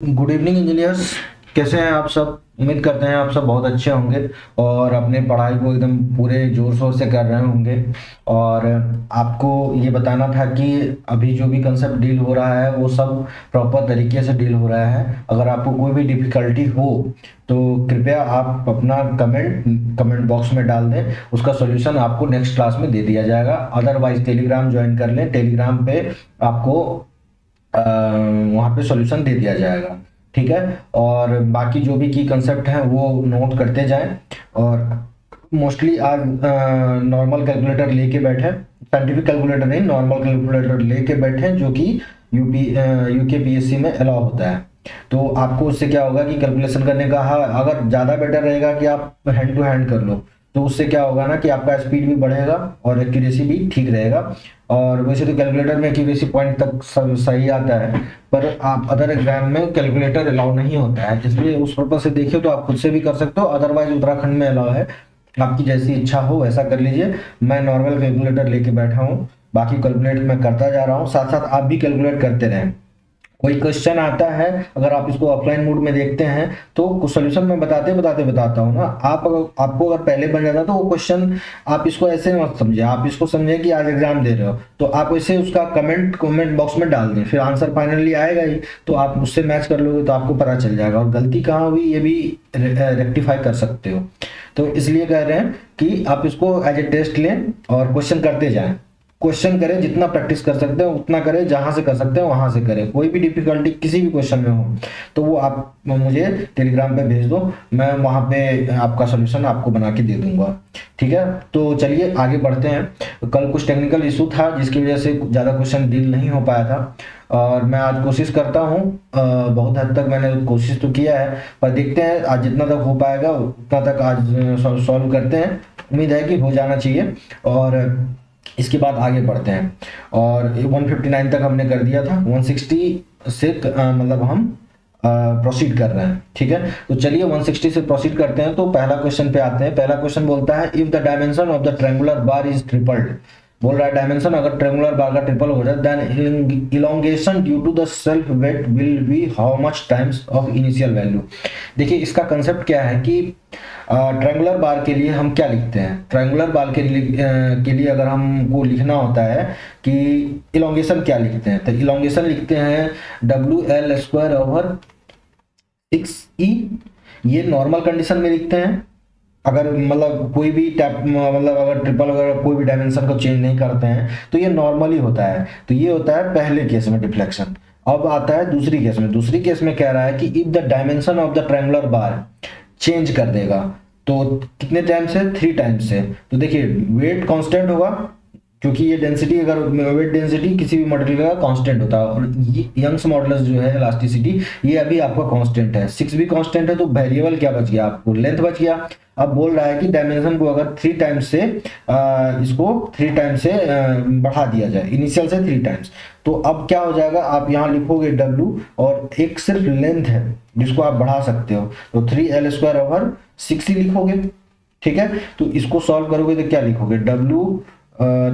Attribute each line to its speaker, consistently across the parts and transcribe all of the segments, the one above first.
Speaker 1: Good evening engineers. कैसे हैं आप सब? उम्मीद करते हैं आप सब बहुत अच्छे होंगे और अपने पढ़ाई को एकदम पूरे जोर शोर से कर रहे होंगे। और आपको ये बताना था कि अभी जो भी कंसेप्ट डील हो रहा है वो सब प्रॉपर तरीके से डील हो रहा है। अगर आपको कोई भी डिफ़िकल्टी हो तो कृपया आप अपना कमेंट बॉक्स में डाल दें। उसका सॉल्यूशन आपको नेक्स्ट क्लास में दे दिया जाएगा। अदरवाइज टेलीग्राम ज्वाइन कर लें। टेलीग्राम पे आपको वहाँ पे सॉल्यूशन दे दिया जाएगा। ठीक है। और बाकी जो भी की कंसेप्ट हैं वो नोट करते जाएं। और मोस्टली आज नॉर्मल कैलकुलेटर लेके बैठे, साइंटिफिक कैलकुलेटर नहीं, नॉर्मल कैलकुलेटर लेके बैठे जो कि यूकेपीएससी में अलाउ होता है। तो आपको उससे क्या होगा कि कैलकुलेशन करने का, हाँ, अगर ज़्यादा बेटर रहेगा कि आप हैंड टू हैंड कर लो, तो उससे क्या होगा ना कि आपका स्पीड भी बढ़ेगा और एक्यूरेसी भी ठीक रहेगा। और वैसे तो कैलकुलेटर में एक्यूरेसी पॉइंट तक सब सही आता है, पर आप अदर एग्जाम में कैलकुलेटर अलाउ नहीं होता है, इसलिए उस पर्पज से देखिए तो आप खुद से भी कर सकते हो। अदरवाइज उत्तराखंड में अलाउ है। आपकी जैसी इच्छा हो वैसा कर लीजिए। मैं नॉर्मल कैलकुलेटर लेके बैठा हूँ, बाकी कैलकुलेट मैं करता जा रहा हूँ, साथ साथ आप भी कैलकुलेट करते रहें। कोई क्वेश्चन आता है, अगर आप इसको ऑफलाइन मोड में देखते हैं तो कुछ सोल्यूशन मैं बताते बताते बताता हूँ ना। आपको अगर पहले बन जाता तो वो क्वेश्चन, आप इसको ऐसे मत समझे, आप इसको समझे कि आज एग्जाम दे रहे हो तो आप इसे उसका कमेंट बॉक्स में डाल दें, फिर आंसर फाइनली आएगा ही तो आप उससे मैच कर लोगे तो आपको पता चल जाएगा। और गलती कहाँ हुई ये भी रेक्टिफाई कर सकते हो। तो इसलिए कह रहे हैं कि आप इसको एज ए टेस्ट लें और क्वेश्चन करते जाएं। क्वेश्चन करें, जितना प्रैक्टिस कर सकते हैं उतना करें, जहां से कर सकते हैं वहां से करें। कोई भी डिफिकल्टी किसी भी क्वेश्चन में हो तो वो आप मुझे टेलीग्राम पे भेज दो, मैं वहां पे आपका सोल्यूशन आपको बना के दे दूंगा। ठीक है। तो चलिए आगे बढ़ते हैं। कल कुछ टेक्निकल इशू था जिसकी वजह से ज़्यादा क्वेश्चन डील नहीं हो पाया था, और मैं आज कोशिश करता हूँ। बहुत हद तक मैंने कोशिश तो किया है, पर देखते हैं आज जितना तक हो पाएगा उतना तक आज सॉल्व करते हैं। उम्मीद है कि हो जाना चाहिए। और इसके बाद आगे बढ़ते हैं। और 159 तक हमने कर दिया था, 160 से मतलब हम प्रोसीड कर रहे हैं। ठीक है। तो चलिए 160 से प्रोसीड करते हैं। तो पहला क्वेश्चन पे आते हैं। पहला क्वेश्चन बोलता है if the dimension of the triangular bar is tripled. बोल रहा है डायमेंशन अगर ट्रायंगुलर बार का ट्रिपल हो जाए then elongation due to the self weight will be how much times of initial value. देखिए इसका कंसेप्ट क्या है कि ट्रायंगुलर बार के लिए हम क्या लिखते हैं। ट्रायंगुलर बार के लिए अगर हमको लिखना होता है कि इलोंगेशन क्या लिखते हैं, तो इलोंगेशन लिखते हैं W L square over 6e। ये नॉर्मल कंडीशन में लिखते हैं। अगर मतलब कोई भी टैप मतलब अगर ट्रिपल अगर कोई भी डायमेंशन को चेंज नहीं करते हैं तो ये नॉर्मली होता है। तो ये होता है पहले केस में डिफ्लेक्शन। अब आता है दूसरी केस में। दूसरी केस में कह रहा है कि if the dimension of the triangular bar change कर देगा तो कितने टाइम से, 3 टाइम से। तो देखिए वेट कांस्टेंट होगा, क्योंकि ये डेंसिटी, अगर वेट डेंसिटी किसी भी मटेरियल का कांस्टेंट होता है, और ये यंग्स मॉडुलस जो है इलास्टिसिटी, ये अभी आपका कांस्टेंट है, 6 भी कांस्टेंट है, तो वेरिएबल क्या बच गया आपको, लेंथ बच गया। अब बोल रहा है कि डायमेंशन को अगर 3 टाइम्स से इसको 3 टाइम्स से बढ़ा दिया जाए, इनिशियल से 3 टाइम्स, तो अब क्या हो जाएगा, आप यहाँ लिखोगे W और एक सिर्फ लेंथ है जिसको आप बढ़ा सकते हो, तो 3L स्क्वायर ओवर 6 ही लिखोगे। ठीक है। तो इसको सॉल्व करोगे तो क्या लिखोगे, W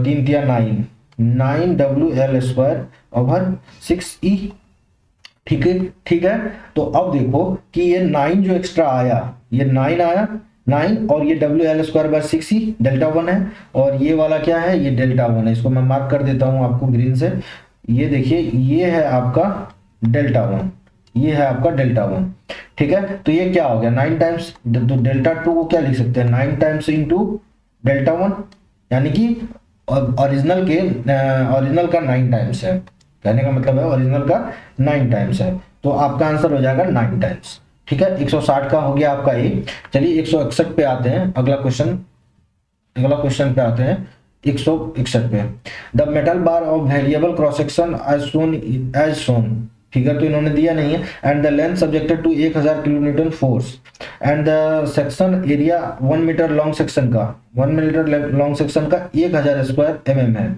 Speaker 1: 3 तिया 9 9 WL स्क्वायर ओवर 6E। ठीक है। ठीक है। तो अब देखो कि ये 9 जो एक्स्ट्रा आया, ये 9 आया, 9, और ये WL square by 6E delta 1 है, और ये वाला क्या है, ये डेल्टा 1 है। इसको मैं मार्क कर देता हूं आपको ग्रीन से। ये देखिए ये है आपका डेल्टा 1, ये है आपका डेल्टा 1। ठीक है। तो ये क्या हो गया 9 टाइम्स, तो डेल्टा 2 को क्या लिख सकते हैं, 9 टाइम्स इंटू डेल्टा 1, यानी कि ओरिजिनल का 9 टाइम्स है। कहने का मतलब है ओरिजिनल का 9 टाइम्स है, तो आपका आंसर हो जाएगा 9 टाइम्स। ठीक है। 160 का हो गया आपका ए। चलिए 161 पे आते हैं। अगला क्वेश्चन पे आते हैं 161 पे। The metal bar of variable cross section as shown, figure तो इन्होंने दिया नहीं है, and the length subjected to 1000 kilonewton force, and the section area 1 metre long section का 1 मीटर लॉन्ग सेक्शन का 1000 स्क्वायर एमएम है,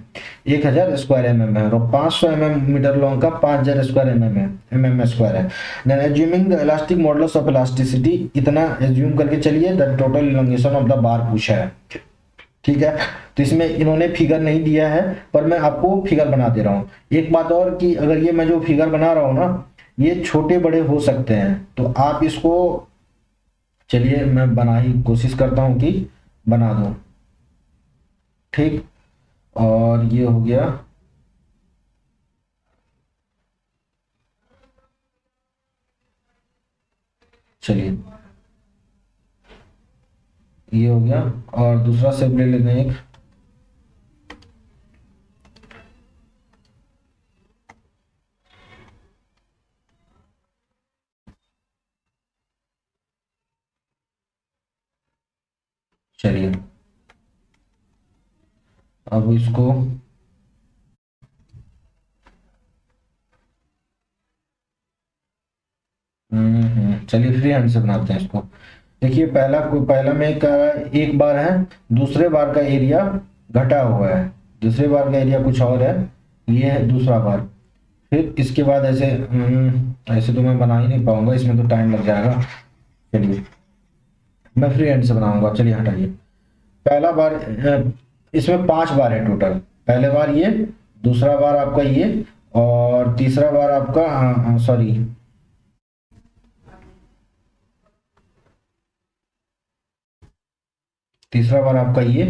Speaker 1: 1000 स्क्वायर एमएम है, और 500 मीटर लॉन्ग का 5000 स्क्वायर एमएम है, एमएम स्क्वायर है। Then assuming the elastic modulus of elasticity, इतना assume करके चलिए the total elongation of the bar पूछा है। ठीक है। तो इसमें इन्होंने फिगर नहीं दिया है, पर मैं आपको फिगर बना दे रहा हूँ। एक बात और कि अगर ये मैं जो फिगर बना रहा हूँ ना, ये छोटे बड़े हो सकते हैं, तो आप इसको, चलिए मैं बना ही कोशिश करता हूँ कि बना दूँ। ठीक, और ये हो गया। चलिए ये हो गया, और दूसरा शेप ले लेते हैं एक। चलिए अब इसको चलिए फ्री हैंड से बनाते हैं इसको। देखिए पहला में का एक बार है, दूसरे बार का एरिया घटा हुआ है, दूसरे बार का एरिया कुछ और है, ये है दूसरा बार। फिर इसके बाद ऐसे ऐसे तो मैं बना ही नहीं पाऊंगा, इसमें तो टाइम लग जाएगा। चलिए मैं फ्री हैंड से बनाऊंगा। चलिए हटाइए। पहला बार इसमें 5 बार है टोटल। पहले बार ये, दूसरा बार आपका ये, और तीसरा बार आपका सॉरी, तीसरा बार आपका ये।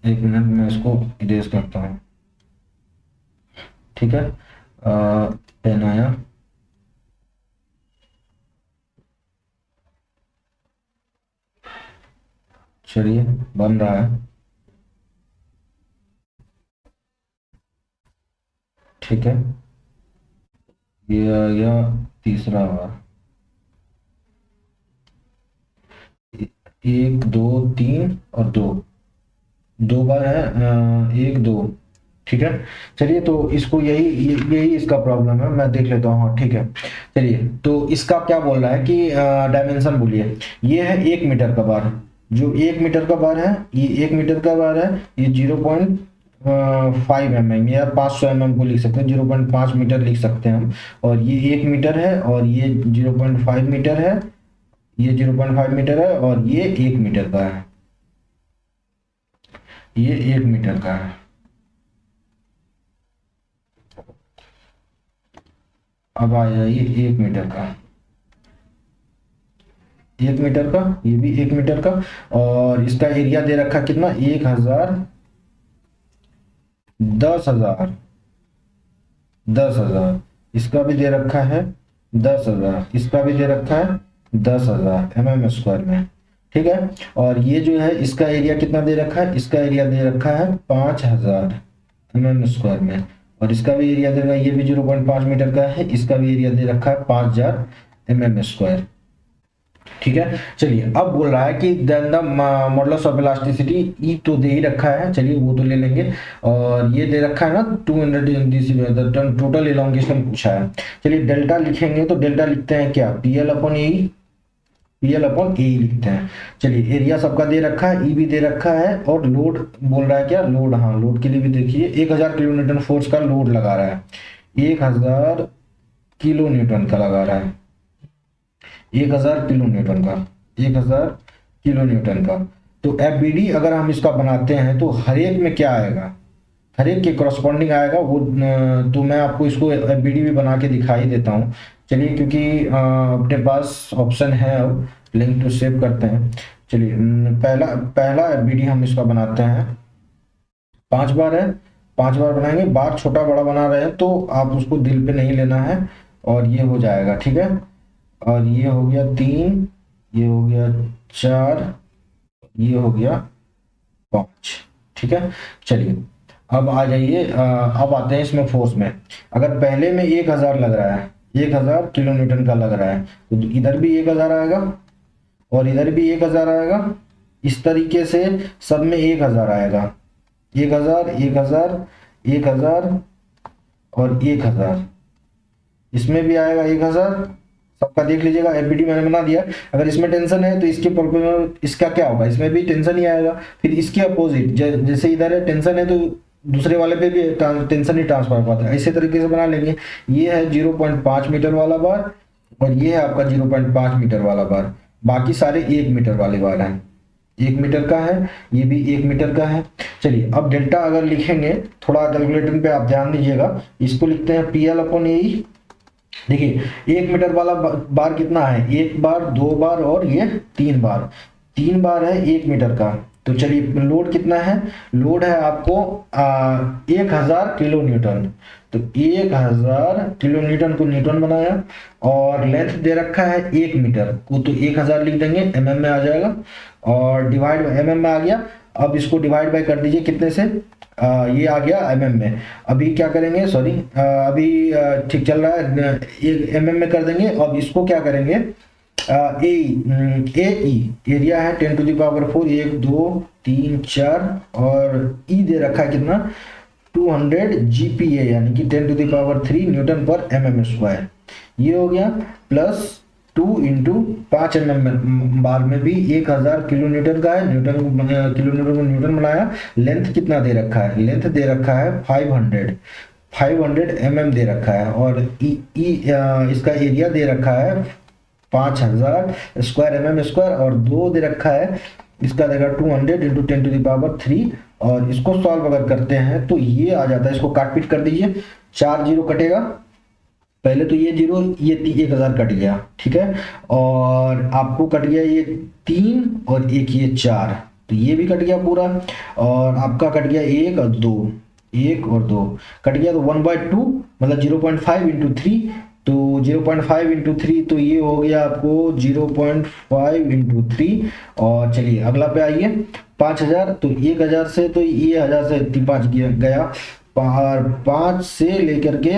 Speaker 1: एक मिनट मैं इसको इरेज करता हूँ। ठीक है, पेन आया। चलिए बन रहा है। ठीक है, ये आ गया तीसरा बार। एक दो तीन और दो, दो बार है, एक दो। ठीक है, चलिए तो इसको यही इसका प्रॉब्लम है, मैं देख लेता हूँ। हाँ ठीक है, चलिए तो इसका क्या बोल रहा है कि डायमेंशन बोलिए। ये है 1 मीटर का बार, जो 1 मीटर का बार है, ये 1 मीटर का बार है। ये 0.5 mm या 500 mm को लिख सकते हैं, 0.5 मीटर लिख सकते हैं हम। और ये 1 मीटर है, और ये 0.5 मीटर है, ये 0.5 मीटर है, और ये 1 मीटर का है, ये 1 मीटर का है। अब आ जाइए 1 मीटर का, 1 मीटर का, ये भी 1 मीटर का। और इसका एरिया दे रखा कितना, 1000, 10,000, 10,000। इसका भी दे रखा है 10,000, इसका भी दे रखा है 10,000 mm² में। ठीक है, और ये जो है इसका एरिया कितना दे रखा है, इसका एरिया दे रखा है 5,000 mm² में। और इसका भी एरिया दे रखा है, ये भी 0.5 मीटर का है, इसका भी एरिया दे रखा है 5,000 mm²। ठीक है, चलिए अब बोल रहा है कि then the modulus of elasticity, E तो दे ही रखा है, चलिए वो तो ले लेंगे। और ये दे रखा है ना 200 टोटल इलोंगेशन पूछा है। चलिए डेल्टा लिखेंगे, तो डेल्टा लिखते हैं क्या, पीएल अपॉन ए, पीएल अपॉन ए लिखते हैं। चलिए एरिया सबका दे रखा है, ई भी दे रखा है, और लोड बोल रहा है क्या, लोड, हाँ लोड के लिए भी देखिए 1000 किलो न्यूटन फोर्स का लोड लगा रहा है, 1000 किलो न्यूटन का लगा रहा है, 1000 किलो न्यूटन का, 1000 किलो न्यूटन का। तो एफ अगर हम इसका बनाते हैं तो हर एक में क्या आएगा, हर एक के करस्पॉन्डिंग आएगा वो। तो मैं आपको इसको एफ भी बना के दिखाई देता हूँ। चलिए क्योंकि अपने पास ऑप्शन है, अब लिंक टू सेव करते हैं। चलिए पहला पहला एफ हम इसका बनाते हैं, 5 बार है, 5 बार बनाएंगे। बार छोटा बड़ा बना रहे हैं तो आप उसको दिल पे नहीं लेना है, और ये हो जाएगा। ठीक है, और ये हो गया 3, ये हो गया 4, ये हो गया 5। ठीक है, चलिए अब आ जाइए, अब आते हैं इसमें फोर्स में। अगर पहले में 1000 लग रहा है, 1000 किलो न्यूटन का लग रहा है, तो इधर भी 1000 आएगा, और इधर भी 1000 आएगा। इस तरीके से सब में 1000 आएगा, 1000, 1000, 1000 और 1000। इसमें भी आएगा 1000, सबका देख लीजिएगा। एफबीडी मैंने बना दिया। अगर इसमें टेंशन है तो इसके प्रोपोर्शनल इसका क्या होगा, इसमें भी टेंशन ही आएगा। फिर इसके अपोजिट, जैसे इधर है टेंशन है तो दूसरे वाले पे भी टेंशन ही ट्रांसफर होता है, इसी तरीके से बना लेंगे। ये है 0.5 मीटर वाला बार, और ये है आपका 0.5 मीटर वाला बार। बाकी सारे 1 मीटर वाले बार हैं, 1 मीटर का है, ये भी 1 मीटर का है। चलिए अब डेल्टा अगर लिखेंगे, थोड़ा कैलकुलेटर पे आप ध्यान दीजिएगा। इसको लिखते हैं पीएल अपॉन ए, देखिए 1 मीटर वाला बार कितना है, 1 बार, 2 बार और ये 3 बार, 3 बार है 1 मीटर का। तो चलिए लोड कितना है, लोड है आपको 1000 किलो न्यूटन। तो 1000 किलो न्यूटन को न्यूटन बनाया, और लेंथ दे रखा है 1 मीटर को, तो 1000 लिख देंगे, एमएम में आ जाएगा, और डिवाइड एमएम में आ गया। अब इसको डिवाइड बाय कर दीजिए कितने से, ये आ गया एमएम में। अभी क्या करेंगे, सॉरी अभी ठीक चल रहा है, एमएम में कर देंगे। अब इसको क्या करेंगे, एरिया है 10⁴, 1 2 3 4, और ई दे रखा है कितना 200 जीपीए, यानी कि 10⁻³ न्यूटन पर एमएम स्क्वायर। ये हो गया, प्लस 2 इंटू 5 एमएम बार में भी 1000 किलो न्यूटन का है, किलो न्यूटन को न्यूटन बनाया। लेंथ कितना दे रखा है, लेंथ दे रखा है 500 एमएम दे रखा है, और इसका एरिया दे रखा है 5000 स्क्वायर एमएम स्क्वायर, और 2 दे रखा है, इसका देगा 200 इंटू 10⁻³। और इसको सॉल्व अगर करते हैं तो ये आ जाता है, इसको काट पीट कर दीजिए, 4 जीरो कटेगा, पहले तो ये जीरो, ये 1000 कट गया, ठीक है, और आपको कट गया ये 3 और एक ये 4, तो ये भी कट गया पूरा, और आपका कट गया 1 और 2, 1 और 2 कट गया, तो 1/2 मतलब 0.5 इंटू 3, तो 0.5 इंटू 3, तो ये हो गया आपको 0.5 इंटू 3। और चलिए अगला पे आइए, 5000, तो 1000 से, तो ये 1000 से 5 गया, और 5 से लेकर के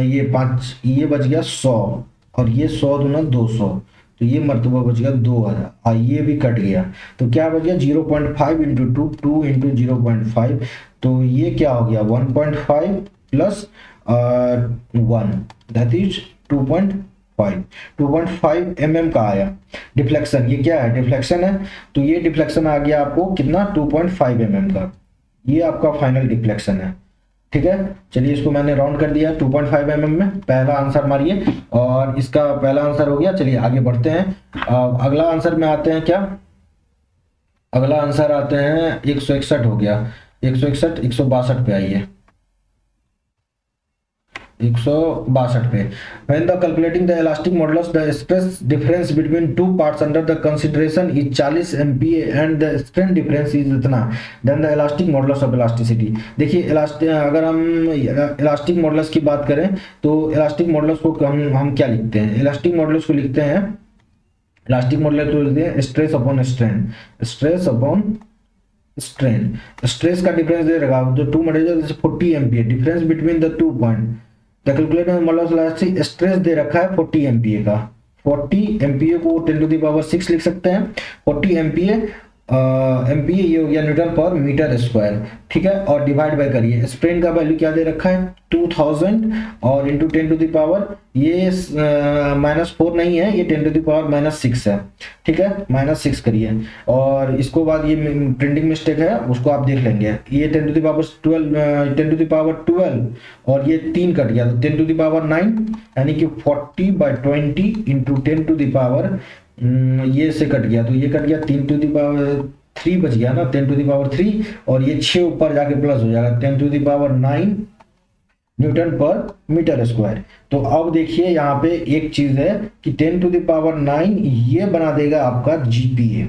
Speaker 1: ये 5, ये बच गया 100, और ये 100 दूना 200, तो ये मरतबा बच गया 2000, और ये भी कट गया, तो क्या बच गया 0.5 इंटू 2, 2 इंटू 0.5, तो ये क्या हो गया 1.5 प्लस 1, दैट इज 2.5 एमएम का आया डिफ्लेक्शन। ये क्या है, डिफ्लेक्शन है, तो ये डिफ्लेक्शन आ गया आपको कितना 2.5 एमएम का, ये आपका फाइनल डिफ्लेक्शन है, ठीक है। चलिए इसको मैंने राउंड कर दिया 2.5 एमएम में, पहला आंसर मारिए, और इसका पहला आंसर हो गया। चलिए आगे बढ़ते हैं, अगला आंसर में आते हैं, क्या अगला आंसर आते हैं 161 हो गया, 161, 162 पे आइए, 162 पे। When the calculating the elastic modulus, the stress difference between two parts under the consideration is 40 MPa and the strain difference is इतना, then the elastic modulus of elasticity। देखिए अगर हम elastic modulus की बात करें, तो elastic modulus को हम क्या लिखते हैं, elastic modulus को लिखते हैं, elastic modulus को लिखते हैं stress upon strain, stress upon strain. Stress का डिफरेंस दे रखा जो 2 material 40 MPa, difference between the 2 point, the calculator modulus elastic stress दे रखा है 40 MPa का, 40 MPa को 10⁻6 लिख सकते हैं, 40 MPa MPa ये हो गया न्यूटन पर मीटर स्क्वायर, ठीक है, और डिवाइड बाय करिए, स्ट्रेन का वैल्यू क्या दे रखा है 2000, और इंटू 10⁻, ये -4 नहीं है, ये 10⁻⁻6 है, ठीक है, -6 करिए, और इसको बाद ये प्रिंटिंग मिस्टेक है उसको आप देख लेंगे, ये 10⁻12 और ये 3 कट गया, तो 10⁹, यानी कि 40/20 इंटू 10⁻, ये से कट गया, तो ये कट गया 10⁻³ बच गया ना, 10⁻3, और ये 6 ऊपर जाके प्लस हो जाएगा 10⁹ न्यूटन पर मीटर स्क्वायर। तो अब देखिए यहाँ पे एक चीज है कि 10⁹ ये बना देगा आपका जीपीए,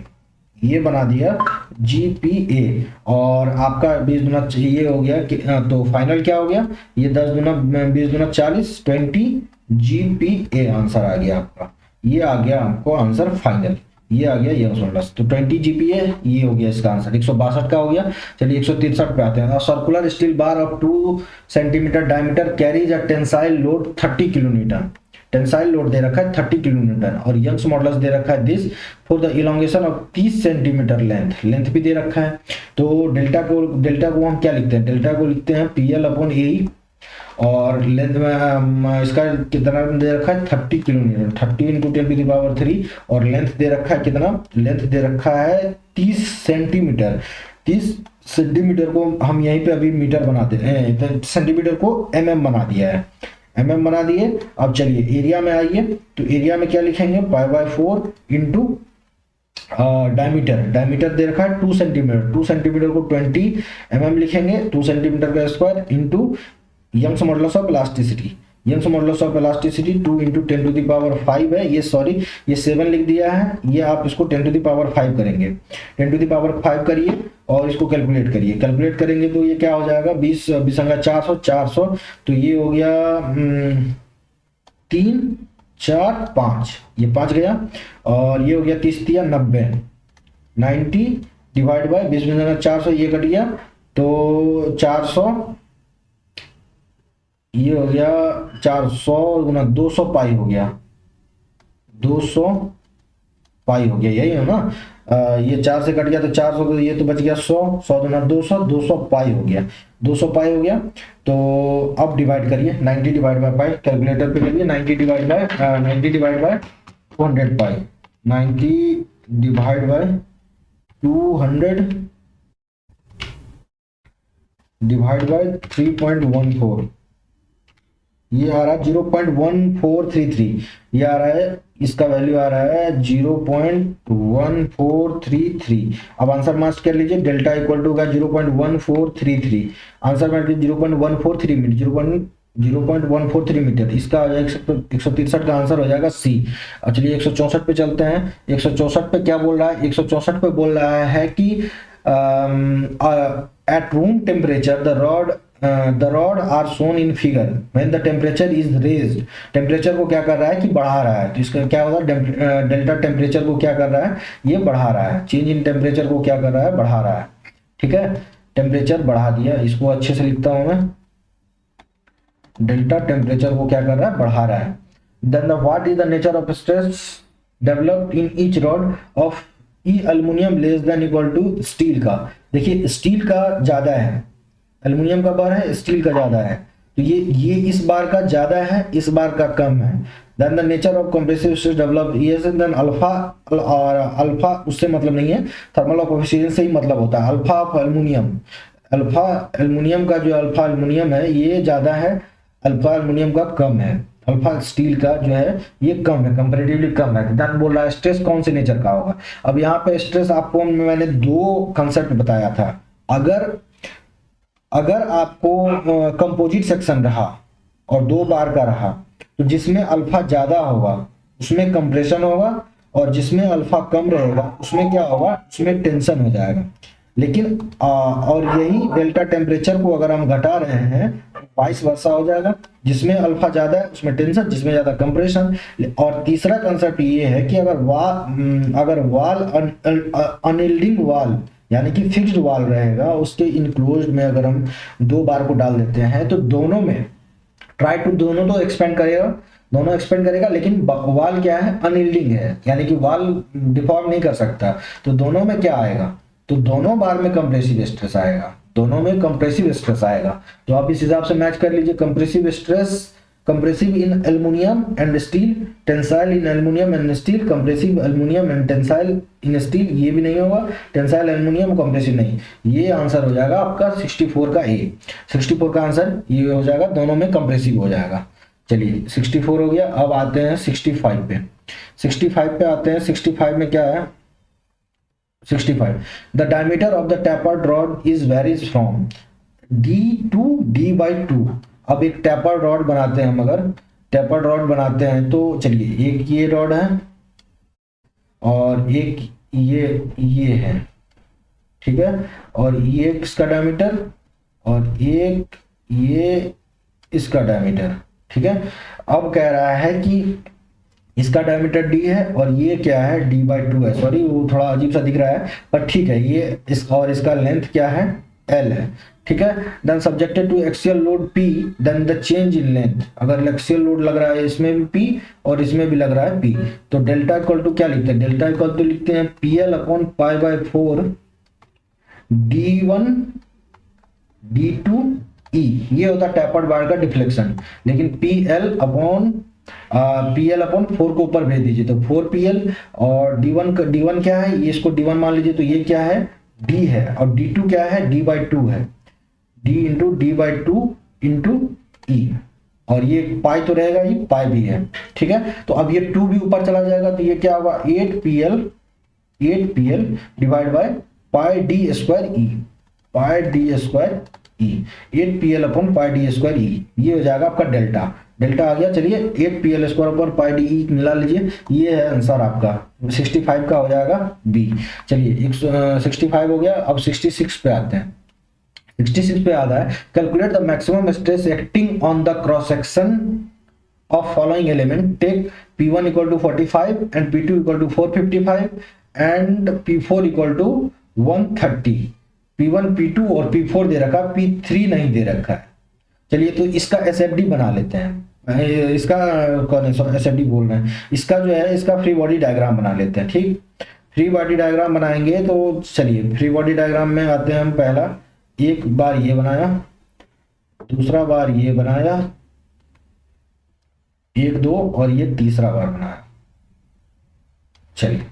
Speaker 1: ये बना दिया जीपीए, और आपका 20 गुना ये हो गया कि, तो फाइनल क्या हो गया, ये 10 गुना 20 गुना 40, 20 जीपीए आंसर आ गया आपका, ये आ गया आपको आंसर फाइनल, ये आ गया यंग्स मॉडुलस, तो 20 जीपीए ये हो गया इसका आंसर, 162 का हो गया। चलिए 163 पे आते हैं। Circular steel bar of 2 centimetre diameter carries a tensile load 30 kilo newton, tensile load दे रखा है 30 किलो न्यूटन, और यंग्स मॉडुलस दे रखा है this for the elongation of 30 centimetre length, length भी दे रखा है। तो डेल्टा को हम क्या लिखते हैं, डेल्टा को लिखते हैं PL/E, और लेंथ में इसका कितना दे रखा है 30 किलो न्यूटन, 30 इंटू 10⁻3, और लेंथ दे रखा है कितना, लेंथ दे रखा है 30 सेंटीमीटर, 30 सेंटीमीटर को हम यहीं पे अभी मीटर बनाते हैं, सेंटीमीटर को mm बना दिया है, mm बना दिए। अब चलिए एरिया में आइए, तो एरिया में क्या लिखेंगे π/4 इंटू डायमीटर दे रखा है 2 सेंटीमीटर, 2 सेंटीमीटर को 20 mm लिखेंगे, 2 सेंटीमीटर का square into Young's modulus of elasticity, Young's modulus of elasticity 2 into 10⁵ है, ये सॉरी ये 7 लिख दिया है, ये आप इसको 10⁵ करेंगे, 10⁵ करिए और इसको कैलकुलेट करिए, कैलकुलेट करेंगे तो ये क्या हो जाएगा, 20 20 400 400, तो ये हो गया 3 4 5, ये 5 गया, और ये हो गया 30 तिया 90, 90 डिवाइड बाय 20 400, ये कट गया तो 400, ये हो गया 400 गुना 200 पाई हो गया, 200 पाई हो गया, यही है ना। ये 4 से कट गया तो 400, तो ये तो बच गया 100, 100 गुना 200, 200 पाई हो गया, 200 पाई हो गया। तो अब डिवाइड करिए 90 डिवाइड बाय पाई, कैलकुलेटर पे करिए 90 divide by 200 pi, 90 divide by 200 divide by 3.14, ये आ रहा है 0.1433, ये आ रहा है, इसका वैल्यू आ रहा है 0.1433। अब आंसर मार्क कर लीजिए, डेल्टा इक्वल टू का 0.1433, आंसर मार्क 0.143 मीटर, 0.143 मीटर, इसका आ जाएगा 163 का आंसर हो जाएगा सी। अब चलिए 164 पे चलते हैं, 164 पे क्या बोल रहा है, 164 पे बोल रहा है कि at room temperature the rod are shown in figure when the temperature is raised, temperature को क्या कर रहा है कि बढ़ा रहा है, तो इसका क्या होगा, डेल्टा टेम्परेचर को क्या कर रहा है, ये बढ़ा रहा है, चेंज इन टेम्परेचर को क्या कर रहा है, बढ़ा रहा है, ठीक है, टेम्परेचर बढ़ा दिया, इसको अच्छे से लिखता हूं मैं, डेल्टा टेम्परेचर को क्या कर रहा है, बढ़ा रहा है। Then the what is the nature of stress developed in each rod of E aluminium less than equal to steel का, देखिए स्टील का ज्यादा है, एल्युमिनियम का बार है, स्टील का ज्यादा है, तो ये इस बार का ज्यादा है, इस बार का कम है। Then the nature of compressive stress develop, ये देन अल्फा, और अल्फा उससे मतलब नहीं है, थर्मल ऑफ कोएफिशिएंट से ही मतलब होता है, alpha of aluminium, alpha aluminium का जो अल्फा एल्युमिनियम है ये ज्यादा है, अल्फा एल्युमिनियम का कम है, अल्फा स्टील का जो है ये कम है, कंपैरेटिवली कम है। देन बोल रहा है स्ट्रेस कौन से नेचर का होगा, अब यहाँ पे स्ट्रेस आपको मैंने दो कंसेप्ट बताया था, अगर आपको कंपोजिट सेक्शन रहा और 2 बार का रहा, तो जिसमें अल्फा ज्यादा होगा उसमें कंप्रेशन होगा, और जिसमें अल्फा कम रहेगा उसमें क्या होगा, उसमें टेंशन हो जाएगा। लेकिन और यही डेल्टा टेम्परेचर को अगर हम घटा रहे हैं वाइस वर्सा हो जाएगा, जिसमें अल्फा ज्यादा है उसमें टेंशन, जिसमें ज्यादा कंप्रेशन। और तीसरा कंसेप्ट ये है कि अगर वाल अनयील्डिंग वाल यानी कि फिक्स्ड वाल रहेगा, उसके इनक्लोज्ड में अगर हम 2 बार को डाल देते हैं तो दोनों में दोनों तो एक्सपेंड करेगा, दोनों एक्सपेंड करेगा, लेकिन वाल क्या है, अनयील्डिंग है, यानी कि वाल डिफॉर्म नहीं कर सकता, तो दोनों में क्या आएगा, तो दोनों बार में कंप्रेसिव स्ट्रेस आएगा, दोनों में कंप्रेसिव स्ट्रेस आएगा। तो आप इस हिसाब से मैच कर लीजिए, compressive stress, compressive in aluminium and steel, tensile in aluminium and steel, compressive aluminium and tensile in steel, ये भी नहीं होगा, टेंसाइल एल्युमिनियम कंप्रेसिव नहीं, ये आंसर हो जाएगा आपका 64 का ए, 64 का आंसर ये हो जाएगा, दोनों में कंप्रेसिव हो जाएगा। चलिए 64 हो गया, अब आते हैं 65 पे, 65 पे आते हैं, 65 में क्या है, 65 the diameter of the tapered rod is varies from d to d/2। अब एक टेपर्ड रॉड बनाते हैं हम, अगर टेपर्ड रॉड बनाते हैं तो चलिए एक ये रॉड है और एक ये है, ठीक है, और ये इसका डायमीटर और एक ये इसका डायमीटर, ठीक है। अब कह रहा है कि इसका डायमीटर d है और ये क्या है, d/2 है, सॉरी वो थोड़ा अजीब सा दिख रहा है पर ठीक है, ये और इसका लेंथ क्या है, l है, ठीक है। Then subjected to axial load p, then the change in length, अगर एक्सियल लोड लग रहा है इसमें भी p और इसमें भी लग रहा है p, तो डेल्टा इक्वल टू क्या लिखते हैं, डेल्टा इक्वल टू लिखते हैं PL/π/4 d1 d2 e, ये होता है टेपर्ड बार का डिफ्लेक्शन, लेकिन PL/4 को ऊपर भेज दीजिए तो 4PL, और D1 क्या है, ये इसको D1 मान लीजिए, तो ये क्या है, D है, और D2 क्या है, D/2 है, D into D/2 into E, और ये पाई तो रहेगा, ये पाई भी है, ठीक है। तो अब ये 2 भी ऊपर चला जाएगा, तो ये क्या होगा, 8PL divide by πd²E, πd²E, 8PL/πd²E, ये हो जाएगा आपका डेल्टा। डेल्टा आ गया। चलिए 8 PL² पर पाई डी ई मिला लीजिए, ये है आंसर आपका 65 का हो जाएगा बी। चलिए 65 हो गया। अब 66 पे आते हैं। 66 पे आता है calculate the maximum stress acting on the cross section of following element. Take P1 equal to 45 and P2 equal to 455 and P4 equal to 130। P1 P2 और P4 दे रखा, P3 नहीं दे रखा है। चलिए तो इसका SFD बना लेते हैं। इसका कौन है SFD बोल रहे हैं, इसका जो है इसका फ्री बॉडी डायग्राम बना लेते हैं। ठीक, फ्री बॉडी डायग्राम बनाएंगे तो चलिए फ्री बॉडी डायग्राम में आते हैं हम। पहला एक बार ये बनाया, दूसरा बार ये बनाया, 1 2 और ये तीसरा बार बनाया। चलिए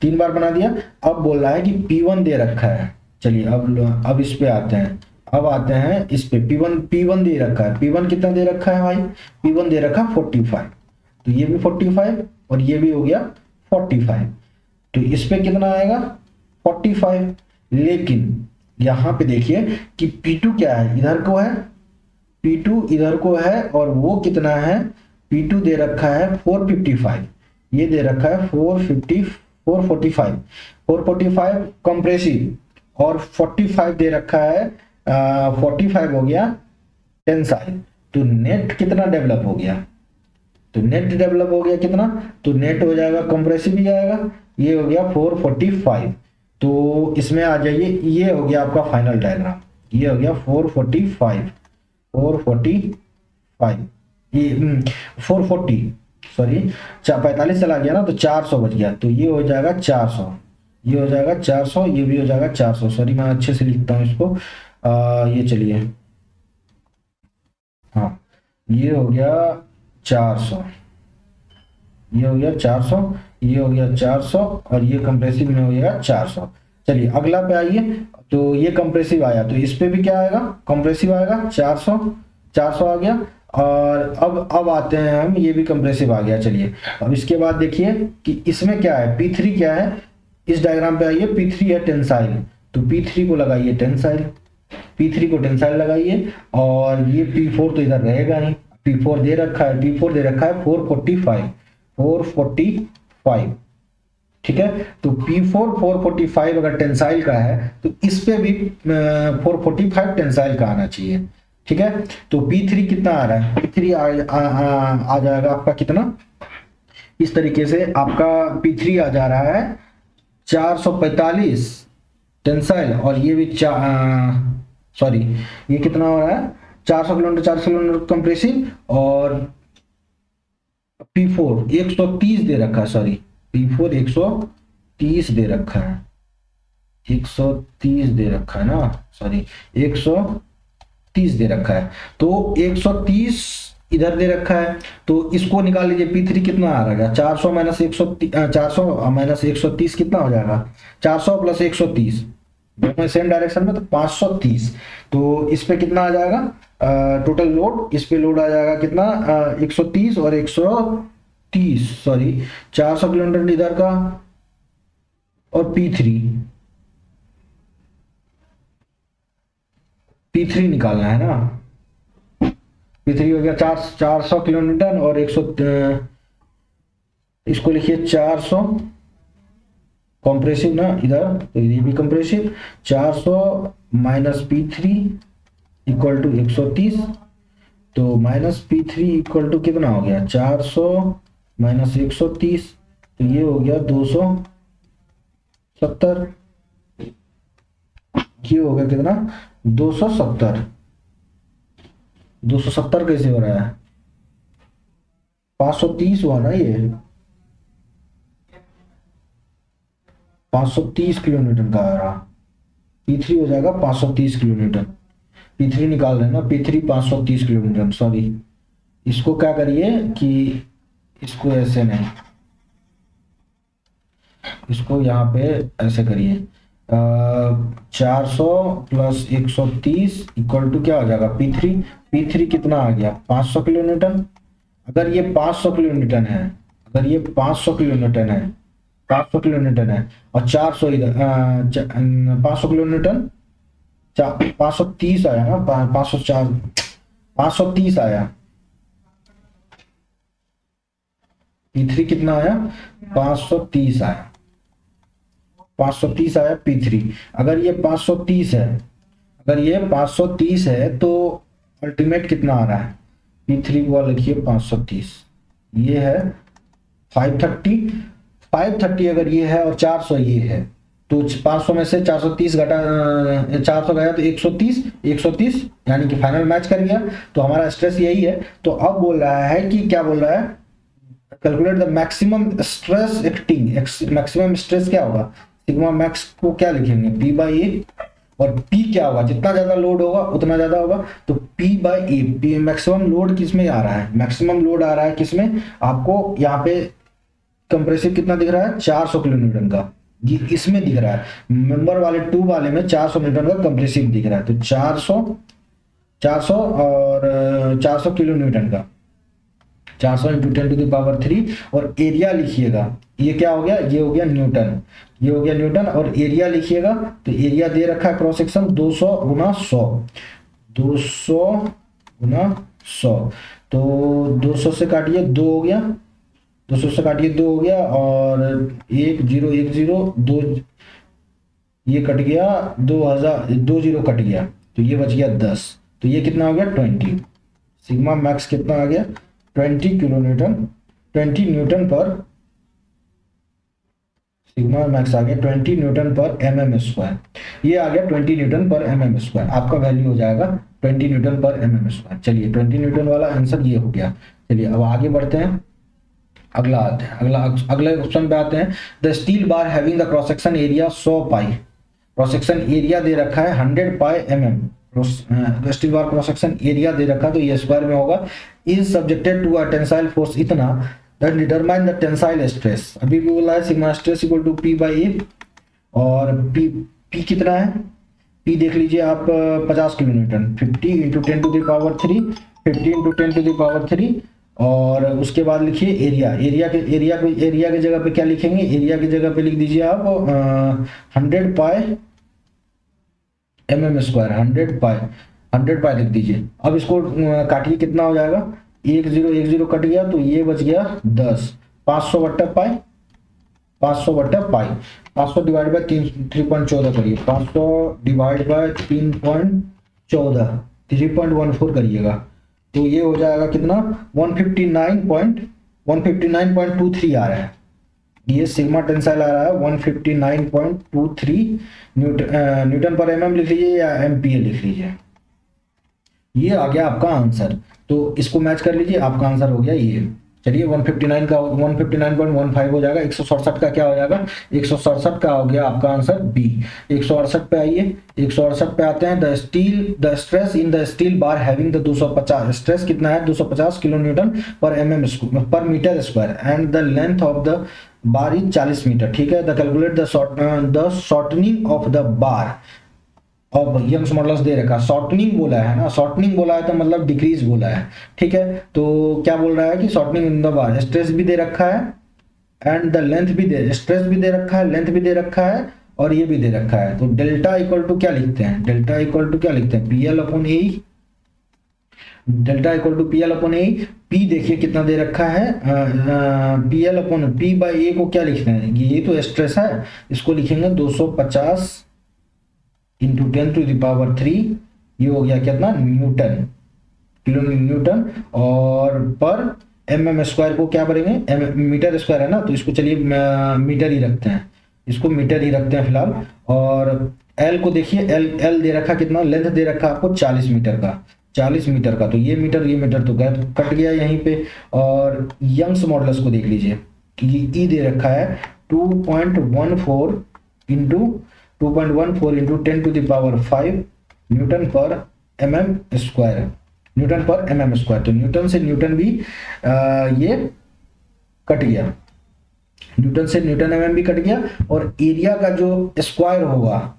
Speaker 1: 3 बार बना दिया। अब बोल रहा है कि P1 दे रखा है। चलिए अब इस पे आते हैं। अब आते हैं इस पे P1 दे रखा है। P1 कितना दे रखा है भाई? P1 दे रखा 45, तो ये भी 45 और ये भी हो गया 45। तो इस पे कितना आएगा? 45। लेकिन यहां पे देखिए कि P2 क्या है, इधर को है, P2 इधर को है और वो कितना है? P2 दे रखा है 455, ये दे रखा है 445 कंप्रेसिव और 45 दे रखा है 45 हो गया टेंसाइल। तो नेट कितना डेवलप हो गया? तो नेट डेवलप हो गया कितना? तो नेट हो जाएगा, कंप्रेसिव भी आएगा, ये हो गया 445। तो इसमें आ जाइए, ये हो गया आपका फाइनल डायग्राम, ये हो गया 445 ये 440 सॉरी 45 चला गया ना, तो 400 बच गया। तो ये हो जाएगा 400, ये हो जाएगा 400, ये भी हो जाएगा 400। सॉरी मैं अच्छे से लिखता हूँ इसको। ये चलिए, हाँ ये हो गया 400, ये हो गया 400, ये हो गया 400 और ये कंप्रेसिव में हो गया 400। चलिए अगला पे आइए। तो ये कंप्रेसिव आया, तो इस पे भी क्या आएगा? कंप्रेसिव आएगा 400 आ गया। और अब आते हैं हम, ये भी कंप्रेसिव आ गया। चलिए अब इसके बाद देखिए कि इसमें क्या है, P3 क्या है? इस डायग्राम पे आइए, P3 है टेंसाइल, तो P3 को लगाइए टेंसाइल, P3 को टेंसाइल लगाइए। और ये P4 तो इधर रहेगा नहीं, P4 दे रखा है, P4 दे रखा है 445। ठीक है, तो P4 445 अगर टेंसाइल का है तो इस पे भी 445 टेंसाइल का आना चाहिए। ठीक है, तो P3 कितना आ रहा है? P3 आ जाएगा आपका कितना? इस तरीके से आपका P3 आ जा रहा है 445 टेंसाइल और ये भी सॉरी ये कितना हो रहा है? 400 किलोमीटर कंप्रेसिव और P4 130 दे रखा है, सॉरी P4 130 दे रखा है, 130 दे रखा है ना, सॉरी 130 दे रखा है। तो 130 इधर दे रखा है, तो इसको निकाल लीजिए। P3 कितना आ रहा है? 400 माइनस 130 कितना हो जाएगा? 400 प्लस 130, दोनों सेम डायरेक्शन में, तो 530। तो इस पे कितना आ जाएगा टोटल लोड? इस पे लोड आ जाएगा कितना? 130 और 130 सॉरी 400 किलोमीटर इधर का और P3 निकालना है ना। P3 हो गया 400 किलोमीटर और 100, इसको लिखिए 400 कॉम्प्रेसिव ना इधर, तो ये भी compressive. 400 minus P3 equal to 130, तो माइनस P3 इक्वल टू कितना हो गया? 400 माइनस 130, तो ये हो गया 270। ये हो गया कितना? 270। 270 कैसे हो रहा है? 530 हुआ ना, ये 530 किलोमीटर का आ रहा। P3 हो जाएगा 530 किलोमीटर। P3 निकाल रहे हैं ना, P3 530 किलोमीटर। सॉरी इसको क्या करिए कि इसको ऐसे नहीं, इसको यहाँ पे ऐसे करिए। 400 प्लस 130 इक्वल टू क्या हो जाएगा? P3 कितना आ गया? 500 किलोमीटर। अगर ये 500 किलोमीटर है, अगर ये 500 किलोमीटर है, 500 किलोमीटर है और 400 इधर 500 किलोमीटर 530 आया ना, 530 आया। P3 कितना आया, 530 आया, 530 आया P3। अगर ये 530 है, अगर ये 530 है तो अल्टीमेट कितना आ रहा है, P3 को लिखिए 530, ये है 530, 530 अगर ये है और 400 ये है, तो 500 में से 430 घटा 400 गया तो 130, 130 यानी कि फाइनल मैच कर गया। तो हमारा स्ट्रेस यही है। तो अब बोल रहा है कि क्या बोल रहा है, calculate the maximum stress acting, maximum stress क्या होगा, सिग्मा मैक्स को क्या लिखेंगे, P बाई ए, और P क्या होगा, जितना ज्यादा लोड होगा उतना ज्यादा होगा, तो P by A. P maximum load किस में आ रहा है, मैक्सिमम लोड आ रहा है किसमें, आपको यहाँ पे कंप्रेसिव कितना दिख रहा है, 400 किलो न्यूटन का, ये इसमें दिख रहा है। मेंबर वाले 2 वाले में 400 न्यूटन का कंप्रेसिव दिख रहा है, तो 400 और 400 किलो न्यूटन का, 400 इंटू 10⁻³ और एरिया लिखिएगा, ये क्या हो गया, ये हो गया न्यूटन, ये हो गया न्यूटन, और एरिया लिखिएगा, तो एरिया दे रखा है क्रॉस सेक्शन 200 गुना 100, 200 गुना 100, तो 200 से काटिए 2 हो गया, 200 से काटिए 2 हो गया, और 1 0 1 0 2, ये कट गया 2000, 2 0 कट गया, तो ये बच गया 10, तो ये कितना हो गया 20, सिग्मा मैक्स कितना आ गया 20 किलो न्यूटन, 20 न्यूटन पर, सिग्मा मैक्स आ गया 20 न्यूटन पर mm स्क्वायर, ये आ गया 20 न्यूटन पर mm स्क्वायर, आपका वैल्यू हो जाएगा 20 न्यूटन पर mm स्क्वायर। चलिए 20 न्यूटन वाला आंसर ये हो गया। चलिए अब आगे बढ़ते हैं, अगला आते हैं, अगले ऑप्शन पे आते हैं। The steel bar having the cross section area 100 pi, cross section area दे रखा है 100 pi mm, steel bar cross section area दे रखा है तो ये स्क्वायर में होगा, is subjected to a tensile force इतना, that determine the tensile stress. अभी भी बोला है sigma stress equal to P by A, और P कितना है, P देख लीजिए आप 50 किलो न्यूटन, 50 इंटू 10⁻³ 50 इंटू 10⁻³, और उसके बाद लिखिए एरिया, एरिया के जगह पे क्या लिखेंगे, एरिया की जगह पे लिख दीजिए आप 100 पाई mm स्क्वायर, 100 पाई लिख दीजिए। अब इसको काटिए, कितना हो जाएगा, 1 0 1 0 कट गया, तो ये बच गया 10, 500 बट्टा पाई, 500 बट्टा पाई, 500 डिवाइड बाय 3.14 करिए, 500 डिवाइड बाय 3.14, 3.14 करिएगा, तो ये हो जाएगा कितना 159.23 आ रहा है, ये सिग्मा टेंसाइल आ रहा है 159.23 न्यूटन पर mm लिख लीजिए या MPa लिख लीजिए। ये आ गया आपका आंसर, तो इसको मैच कर लीजिए, आपका आंसर हो गया ये। चलिए 159 का 159.15 हो जाएगा, 167 का क्या हो जाएगा, 167 का हो गया आपका आंसर बी। 168 पे आइए, 168 पे आते हैं। The stress in the steel bar having the 250, stress कितना है 250 किलो न्यूटन पर metre square and the length of the bar is 40 metre, ठीक है। The calculate the shortening of the bar अब यंग्स मॉडल्स दे रखा, शॉर्टनिंग बोला है ना, शॉर्टनिंग बोला है तो मतलब डिक्रीज बोला है, ठीक है। तो क्या बोल रहा है कि shortening in the bar, stress भी दे रखा है एंड द लेंथ भी दे, स्ट्रेस भी दे रखा है, लेंथ भी दे रखा है और ये भी दे रखा है। तो डेल्टा इक्वल टू क्या लिखते हैं, डेल्टा इक्वल टू क्या लिखते हैं, PL upon A, delta equal to PL upon A. P देखिए कितना दे रखा है, PL upon P by A को क्या लिखते हैं, ये तो स्ट्रेस है, इसको लिखेंगे 250 इंटू 10⁻³, ये हो गया कितना न्यूटन, किलो न्यूटन, और पर mm स्क्वायर को क्या करेंगे, मीटर स्क्वायर है ना, तो इसको चलिए मीटर ही रखते हैं, इसको मीटर ही रखते हैं फिलहाल। और L को देखिए, L दे रखा कितना, लेंथ दे रखा आपको 40 मीटर का, 40 मीटर का, तो ये मीटर तो कट गया यहीं पे। और यंग्स मॉडल्स को देख लीजिए, ये E दे रखा है 2.14 इंटू 10⁻5 न्यूटन पर mm स्क्वायर, न्यूटन पर mm स्क्वायर। तो न्यूटन से न्यूटन भी ये कट गया, न्यूटन से न्यूटन mm भी कट गया। और एरिया का जो स्क्वायर होगा,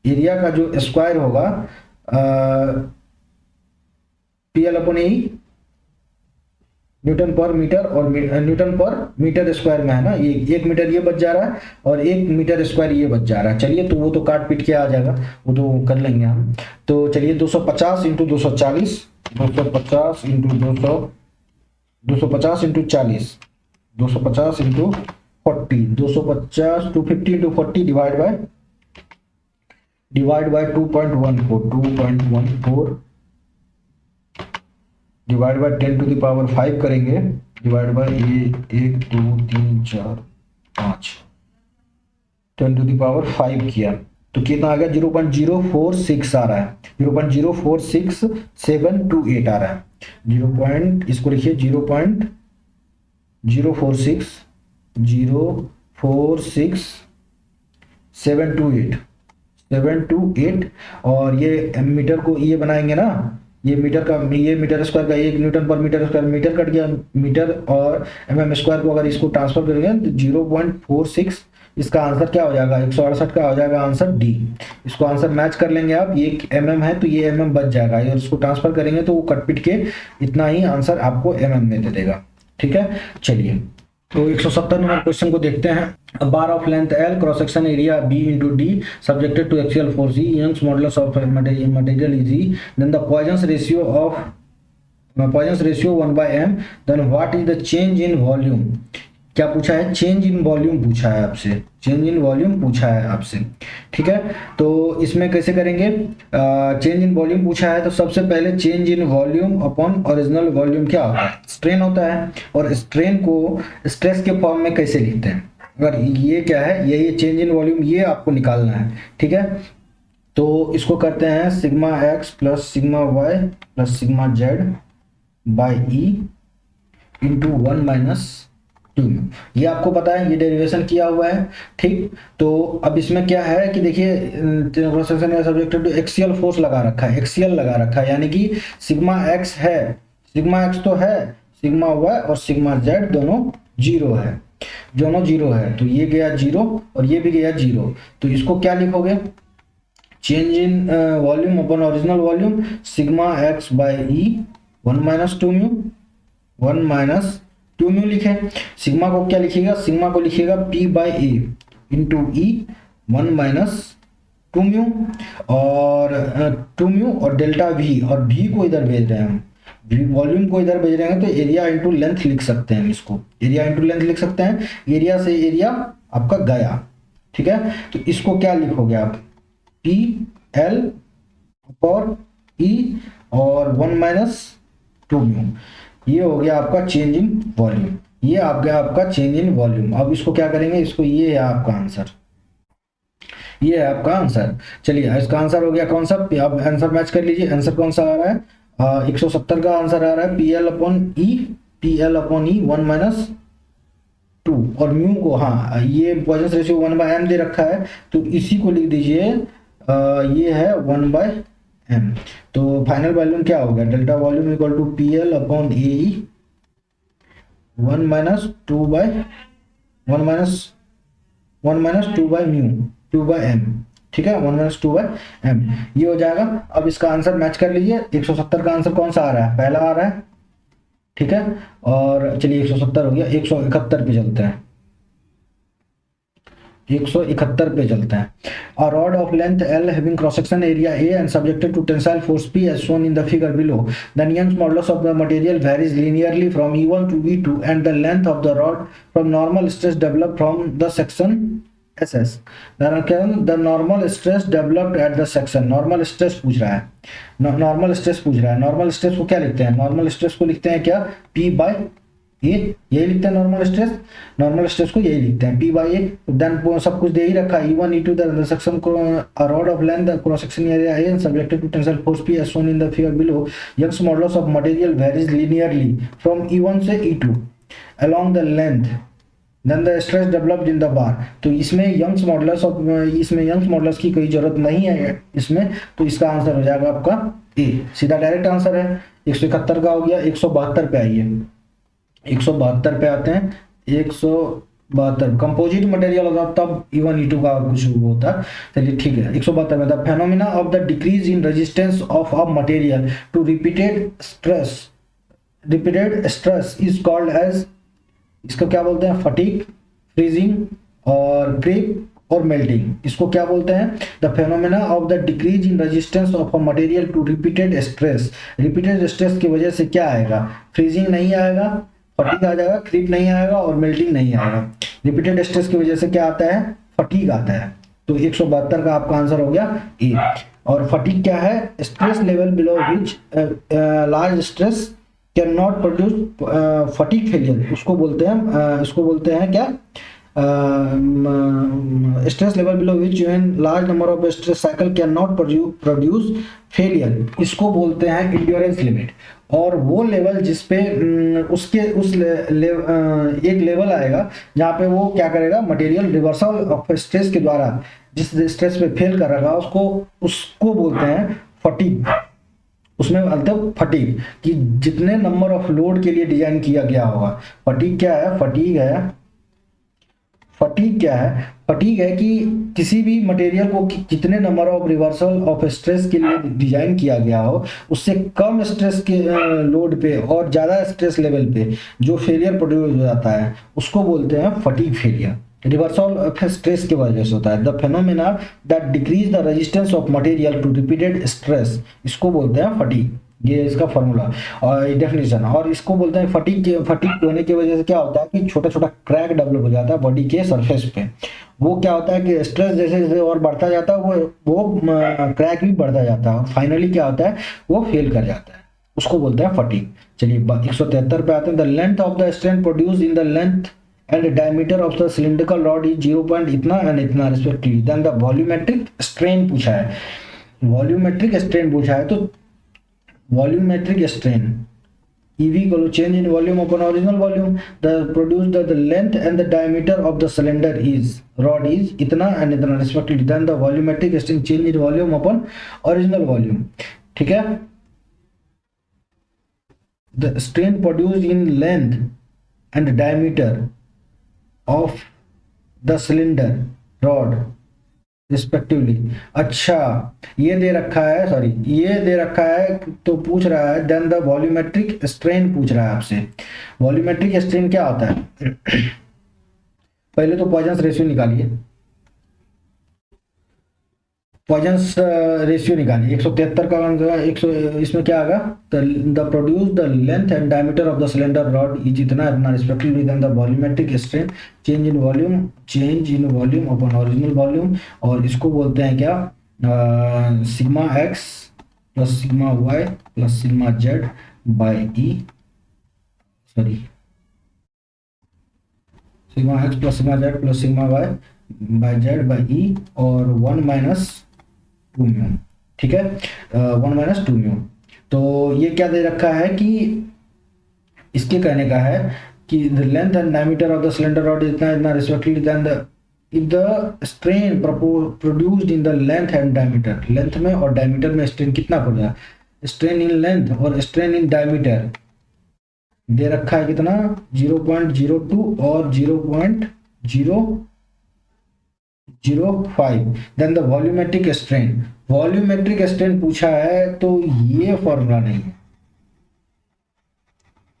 Speaker 1: एरिया का जो स्क्वायर होगा PL अपॉन ए न्यूटन पर मीटर, और न्यूटन पर मीटर स्क्वायर में है ना, ये 1 मीटर ये बच जा रहा है और 1 मीटर स्क्वायर ये बच जा रहा है। चलिए तो वो तो काट पीट के आ जाएगा, वो तो कर लेंगे हम। तो चलिए 250 into 240, 250 into 200, 250 into 40, 250 into 40, 250 250 into 40 divide by 2.14 divide by 10⁵ करेंगे, डिवाइड बाय 1 2 3 4 5, 10⁵ किया तो कितना आ गया, 0.046 आ रहा है, 0.046 728 आ रहा है, इसको लिखिए 0.046 728 और ये मीटर को ये बनाएंगे ना, ये मीटर स्क्वायर का 1 न्यूटन पर मीटर स्क्वायर, मीटर कट गया मीटर, और mm स्क्वायर को अगर इसको ट्रांसफर करेंगे तो 0.46, इसका आंसर क्या हो जाएगा, 168 का हो जाएगा आंसर डी। इसको आंसर मैच कर लेंगे आप, ये mm है तो ये mm बच जाएगा, और इसको ट्रांसफर करेंगे तो वो कट पिट के इतना ही आंसर आपको mm में दे देगा। ठीक है, चलिए तो 170 नंबर क्वेश्चन को देखते हैं। A bar of length L, cross section area B into D, subjected to axial force E, Young's modulus of material is E, then the Poisson's ratio 1 by m, then what is the change in volume? क्या पूछा है, change in volume पूछा है आपसे, change in volume पूछा है आपसे। ठीक है, तो इसमें कैसे करेंगे, चेंज इन वॉल्यूम पूछा है तो सबसे पहले change in volume upon original volume क्या होता है, स्ट्रेन होता है, और स्ट्रेन को स्ट्रेस के फॉर्म में कैसे लिखते हैं, अगर ये क्या है, ये चेंज इन वॉल्यूम ये आपको निकालना है। ठीक है, तो इसको करते हैं sigma x plus sigma Y plus sigma Z by E into 1 minus 2, ये आपको पता है, ये डेरिवेशन किया हुआ है। ठीक, तो अब इसमें क्या है कि देखिए cross section subjected to axial force लगा रखा है, एक्सियल लगा रखा है, यानी कि सिग्मा एक्स है, सिग्मा एक्स तो है, सिग्मा वाई और सिग्मा जेड दोनों जीरो है, दोनों जीरो है, तो ये गया जीरो और ये भी गया जीरो, तो इसको क्या लिखोगे, change in volume upon original volume, sigma x by E 1 minus 2 mu, 1 minus 2 mu लिखे। सिग्मा को क्या लिखिएगा, सिग्मा को लिखिएगा P by A into E 1 minus 2 mu, और 2 म्यू और डेल्टा V, और V को इधर भेज रहे हैं हम, वॉल्यूम को इधर भेज रहे हैं, तो एरिया इंटू लेंथ लिख सकते हैं, इसको एरिया इंटू लेंथ लिख सकते हैं, एरिया से एरिया आपका गया। ठीक है, तो इसको क्या लिखोगे आप, P L और E और 1 माइनस 2 म्यू, ये हो गया आपका चेंज इन वॉल्यूम, ये आ गया आपका चेंज इन वॉल्यूम। अब इसको क्या करेंगे, इसको, ये है आपका आंसर, ये है आपका आंसर। चलिए इसका आंसर हो गया कौन सा, अब आंसर मैच कर लीजिए, आंसर कौन सा आ रहा है, 170 का आंसर आ रहा है PL अपॉन ई 1 माइनस 2, और म्यू को, हाँ ये पॉइजन रेशियो 1 बाय m दे रखा है, तो इसी को लिख दीजिए, ये है 1 बाय m, तो फाइनल वॉल्यूम क्या हो गया, delta volume equal to PL upon A E 1 minus 2 by 1 minus 2 by mu 2 by m। ठीक है, 1 माइनस 2 बाय m, ये हो जाएगा। अब इसका आंसर मैच कर लीजिए, 170 का आंसर कौन सा आ रहा है, पहला आ रहा है। ठीक है, और चलिए 170 हो गया, 171 पे चलते हैं, 171 पे चलते हैं। A rod of length L having cross section area A and subjected to tensile force P as shown in the figure below, then Young's modulus of the material varies linearly from E1 to E2 and the length of the rod from normal stress developed from the section SS. The normal stress developed at the section, normal stress पूछ रहा है, normal stress पूछ रहा है, normal stress को क्या लिखते हैं, normal stress को लिखते हैं क्या, P by ये, यही लिखते हैं नॉर्मल स्ट्रेस, नॉर्मल स्ट्रेस को यही लिखते हैं P बाई ए। देन सब कुछ दे ही रखा है, E1 E2 द सेक्शन को rod of length cross section area A subjected to tensile force P as shown in the figure below. Young's modulus of material varies linearly from E1 से E2 along the length, then the stress developed in the bar. तो इसमें Young's modulus की कोई जरूरत नहीं है इसमें, तो इसका आंसर हो जाएगा आपका ए, सीधा डायरेक्ट आंसर है। 171 का हो गया, 172 पे आइए, 172 पे आते हैं, 172 कंपोजिट मटेरियल होगा तब E1 E2 का कुछ होता है। चलिए ठीक है, 172 में the phenomena of the decrease in resistance of a material to repeated stress is called as, इसको क्या बोलते हैं, फटीग, फ्रीजिंग और क्रीप और मेल्टिंग। इसको क्या बोलते हैं, the phenomena of the decrease in resistance of a material to repeated stress. Repeated stress की वजह से क्या आएगा, फ्रीजिंग नहीं आएगा, फटीग आ जाएगा, क्रीप नहीं आएगा और मेल्टिंग नहीं आएगा। रिपीटेड स्ट्रेस की वजह से क्या आता है, फटीग आता है। तो 172 का आपका आंसर हो गया ए। और फटीग क्या है, stress level below which large stress can not produce fatigue failure, उसको बोलते हैं इसको बोलते हैं क्या, stress level below which when large number of stress cycle can not produce failure, इसको बोलते हैं इंड्योरेंस लिमिट। और वो लेवल जिसपे उसके एक लेवल आएगा जहाँ पे वो क्या करेगा, मटेरियल रिवर्सल ऑफ स्ट्रेस के द्वारा जिस स्ट्रेस पे फेल कर रहा उसको उसको बोलते हैं फटीग। उसमें मतलब फटीग कि जितने नंबर ऑफ लोड के लिए डिजाइन किया गया होगा। फटीग क्या है, फटीग क्या है, फटीग है कि किसी भी मटेरियल को कितने number of reversal of stress के लिए डिजाइन किया गया हो, उससे कम स्ट्रेस के लोड पे और ज्यादा स्ट्रेस लेवल पे जो फेलियर प्रोड्यूस हो जाता है उसको बोलते हैं fatigue failure. Reversal of stress की वजह से होता है। The phenomena that decrease the resistance of material to repeated stress, इसको बोलते हैं फटीग। ये इसका फॉर्मूला और डेफिनेशन। और इसको बोलते हैं फटीग होने की वजह से क्या होता है कि छोटा छोटा क्रैक डेवलप हो जाता है बॉडी के सरफेस पे। वो क्या होता है कि स्ट्रेस जैसे जैसे और बढ़ता जाता है वो क्रैक भी बढ़ता जाता है और फाइनली क्या होता है, वो फेल कर जाता है, उसको बोलते हैं फटीग। चलिए 173 पे आते हैं। The length of the strain produce in the length and diameter of the cylindrical rod is 0 point इतना एंड इतना respectively. Then the volumetric strain पूछा है, वॉल्यूमेट्रिक स्ट्रेन पूछा है, तो volumetric strain EV equal to change in volume upon original volume. The produced the length and the diameter of the cylinder is rod is इतना and इतना respectively. Then the volumetric strain change in volume upon original volume. ठीक है, the strain produced in length and diameter of the cylinder rod respectively. अच्छा ये दे रखा है, sorry ये दे रखा है तो पूछ रहा है देन द वॉल्यूमेट्रिक स्ट्रेन पूछ रहा है आपसे। वॉल्यूमेट्रिक स्ट्रेन क्या होता है पहले तो पॉइजंस रेशियो निकालिए, पॉइजंस रेशियो निकालिए। 173 का 100 इसमें क्या आएगा, the produce the length and diameter of the cylinder rod is इतना इतना respectively. Then the volumetric strain change in volume upon original volume. और इसको बोलते हैं क्या, sigma x plus sigma Y plus sigma Z by E, sorry sigma x plus sigma z plus sigma y by z by E और 1 minus 2 mu. ठीक है, 1 minus 2 mu. तो ये क्या दे रखा है कि इसके कहने का है कि the length and diameter of the cylinder rod इतना इतना respectively. Then the if the strain produced in the length and diameter, length में और डायमीटर में स्ट्रेन कितना पड़ रहा है, स्ट्रेन इन लेंथ और स्ट्रेन इन डायमीटर दे रखा है कितना 0.02 और 0.005। देन द वॉल्यूमेट्रिक स्ट्रेन पूछा है तो ये फॉर्मूला नहीं है।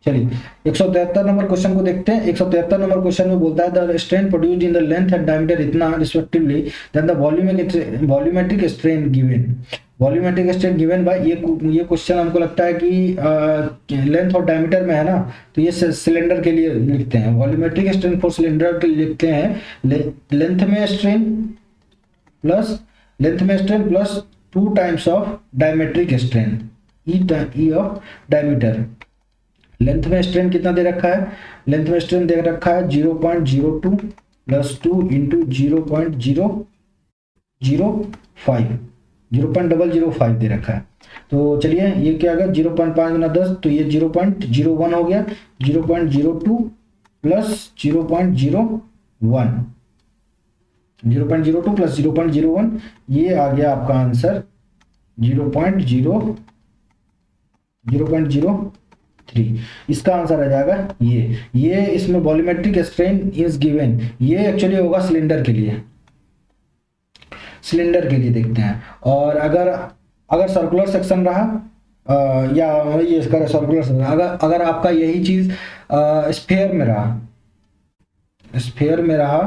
Speaker 1: चलिए 173 नंबर क्वेश्चन को देखते हैं। 173 नंबर क्वेश्चन में बोलता है the strain produced in the length and diameter इतना respectively. Then the volumetric strain given, volumetric strain given by, ये क्वेश्चन हमको लगता है कि लेंथ और डायमीटर में है ना, तो ये सिलेंडर के लिए लिखते हैं। वॉल्यूमेट्रिक स्ट्रेन फॉर सिलेंडर के लिए लिखते हैं लेंथ में strain plus 2 times of diametric strain E of diameter. Length में स्ट्रेन कितना दे रखा है, लेंथ में स्ट्रेन दे रखा है 0.02 प्लस 2 इंटू 0.005 दे रखा है। तो चलिए ये क्या होगा 0.5 गुना 10 तो ये 0.01 हो गया। 0.02 प्लस 0.02 प्लस 0.01 ये आ गया आपका आंसर 0.03। इसका आंसर आ जाएगा ये इसमें वॉल्यूमेट्रिक स्ट्रेन इज गिवन, ये एक्चुअली होगा सिलेंडर के लिए देखते हैं। और अगर सर्कुलर सेक्शन रहा या ये इसका सर्कुलर सेक्शन, अगर आपका यही चीज स्फीयर में रहा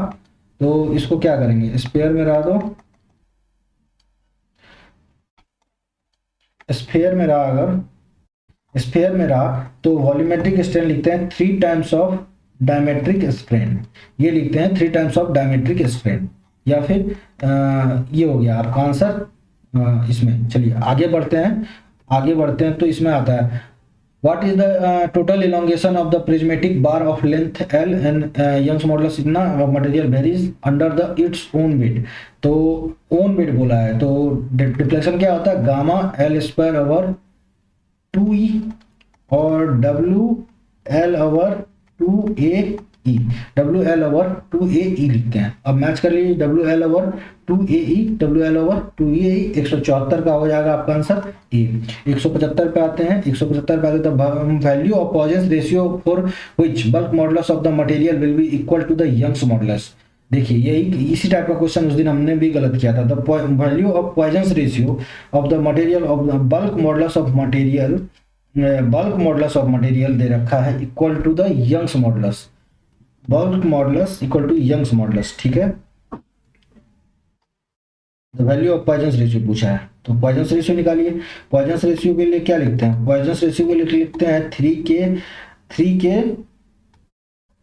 Speaker 1: तो इसको क्या करेंगे, स्फीयर में रहा तो स्फीयर में रहा अगर स्फीयर में रहा तो वॉल्यूमेट्रिक स्ट्रेन लिखते हैं 3 टाइम्स ऑफ डायमेट्रिक स्ट्रेन, ये लिखते हैं 3 टाइम्स ऑफ डायमेट्रिक स्ट्रेन, या फिर ये हो गया आपका आंसर इसमें। चलिए आगे बढ़ते हैं, आगे बढ़ते हैं तो इसमें आता है what is the total elongation of the prismatic bar of length L and Young's modulus इतना material varies under the its own weight. तो ओन वेट बोला है तो डिफ्लेक्शन क्या होता है, gamma L square over 2e और डब्ल्यू एल ओवर 2a ई, W L over 2a लिखते हैं। अब मैच कर लीजिए, W L over 2a W L over 2a 174 का हो जाएगा आपका आंसर ए। 175 पे आते हैं, 175 पे आते हैं तो value of Poisson ratio for which bulk modulus of the material will be equal to the Young's modulus. देखिए यही इसी टाइप का क्वेश्चन उस दिन हमने भी गलत किया था। The value of Poisson ratio of the material of the bulk modulus of material, bulk modulus of material दे रखा है equal to the Young's modulus, bulk modulus equal to Young's modulus, ठीक है। The value of Poisson ratio पूछा है तो Poisson ratio निकालिए। Poisson ratio के लिए क्या लिखते हैं, पॉइजन रेशियो के लिए लिखते हैं 3k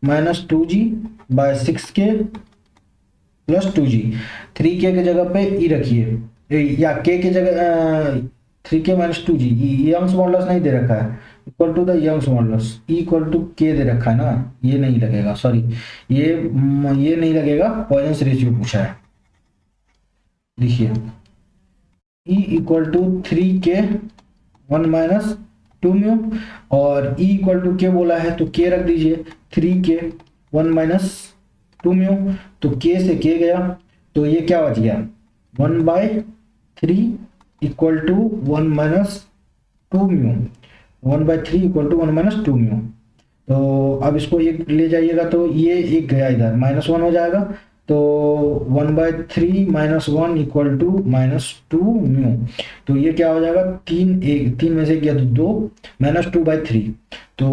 Speaker 1: minus 2g bye 6k plus 2g। 3k के जगह पे ई रखिए या k के जगह 3k minus 2g, Young's modulus नहीं दे रखा है, equal to the Young's modulus E equal to K दे रखा है ना, ये नहीं लगेगा, सॉरी ये नहीं लगेगा, पॉइजन रेशियो पूछा है। लिखिए E equal to 3k 1 minus 2 mu और ई इक्वल टू के बोला है तो के रख दीजिए 3k 1 माइनस 2 म्यू, तो के से के गया तो ये क्या बच गया 1/3 equal to 1 minus 2 mu, 1/3 equal to 1 minus 2 mu. तो अब इसको ये ले जाइएगा तो ये एक गया इधर -1 हो जाएगा, तो 1/3 माइनस 1 इक्वल टू -2 म्यू, तो ये क्या हो जाएगा 3 में से किया तो 2 -2/3, तो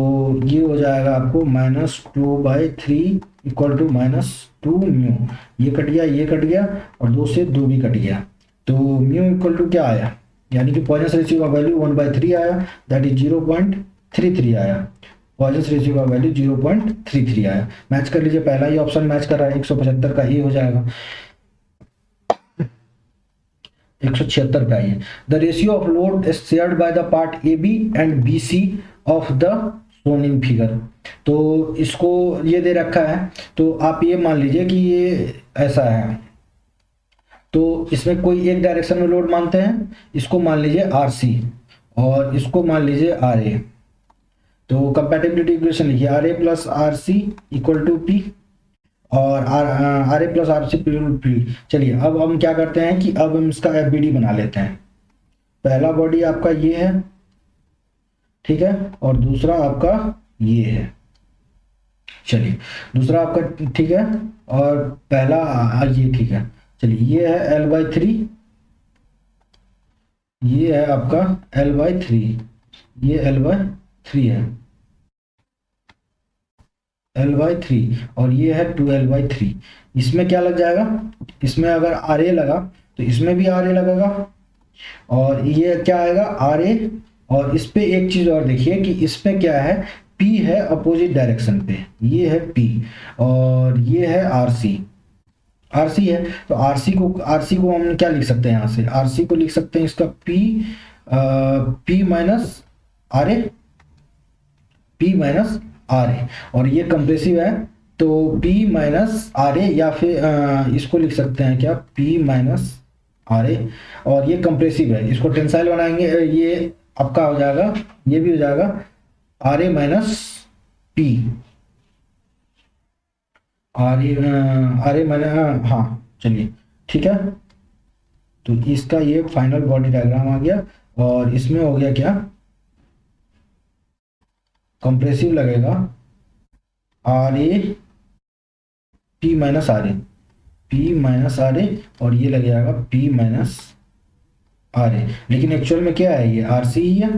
Speaker 1: ये हो जाएगा आपको -2/3 इक्वल टू -2 म्यू। ये कट गया, ये कट गया और 2 से 2 भी कट गया, तो म्यू इक्वल टू क्या आया, यानी कि पॉइजन रेशियो का वैल्यू 1/3 आया, दैट इज 0.33 आया। पॉइजन रेशियो का वैल्यू 0.33 आया। मैच कर लीजिए, पहला ही ऑप्शन मैच कर रहा है, 175 का ए हो जाएगा, 176 पे आइए। The ratio of load shared by the part A B and B C of the shown in figure. तो इसको ये दे रखा है तो आप ये मान लीजिए कि ये ऐसा है, तो इसमें कोई एक डायरेक्शन में लोड मानते हैं, इसको मान लीजिए आर सी और इसको मान लीजिए आर ए। तो कंपैटिबिलिटी इक्वेशन लिखिए R A plus R C equal to P और R A plus R C P. चलिए अब हम क्या करते हैं कि अब हम इसका एफ बी डी बना लेते हैं। पहला बॉडी आपका ये है, ठीक है, और दूसरा आपका ये है। चलिए दूसरा आपका ठीक है और पहला ये ठीक है। चलिए ये है L/3, ये है आपका L/3, ये L/3 है, L/3 और ये है 2L/3। इसमें क्या लग जाएगा, इसमें अगर RA लगा तो इसमें भी RA लगेगा और ये क्या आएगा RA, और इस पे एक चीज और देखिए कि इसमें क्या है P है अपोजिट डायरेक्शन पे, ये है P और ये है RC है। तो RC को हम क्या लिख सकते हैं, यहाँ से RC को लिख सकते हैं इसका P माइनस RA और ये कंप्रेसिव है तो P माइनस RA, या फिर इसको लिख सकते हैं क्या P माइनस RA और ये कंप्रेसिव है, इसको टेंसाइल बनाएंगे, ये आपका हो जाएगा, ये भी हो जाएगा RA माइनस P, मैंने हाँ चलिए ठीक है। तो इसका ये फाइनल बॉडी डायग्राम आ गया और इसमें हो गया क्या, कंप्रेसिव लगेगा RA P माइनस RA और ये लग जाएगा P माइनस RA, लेकिन एक्चुअल में क्या है, ये RC ही है,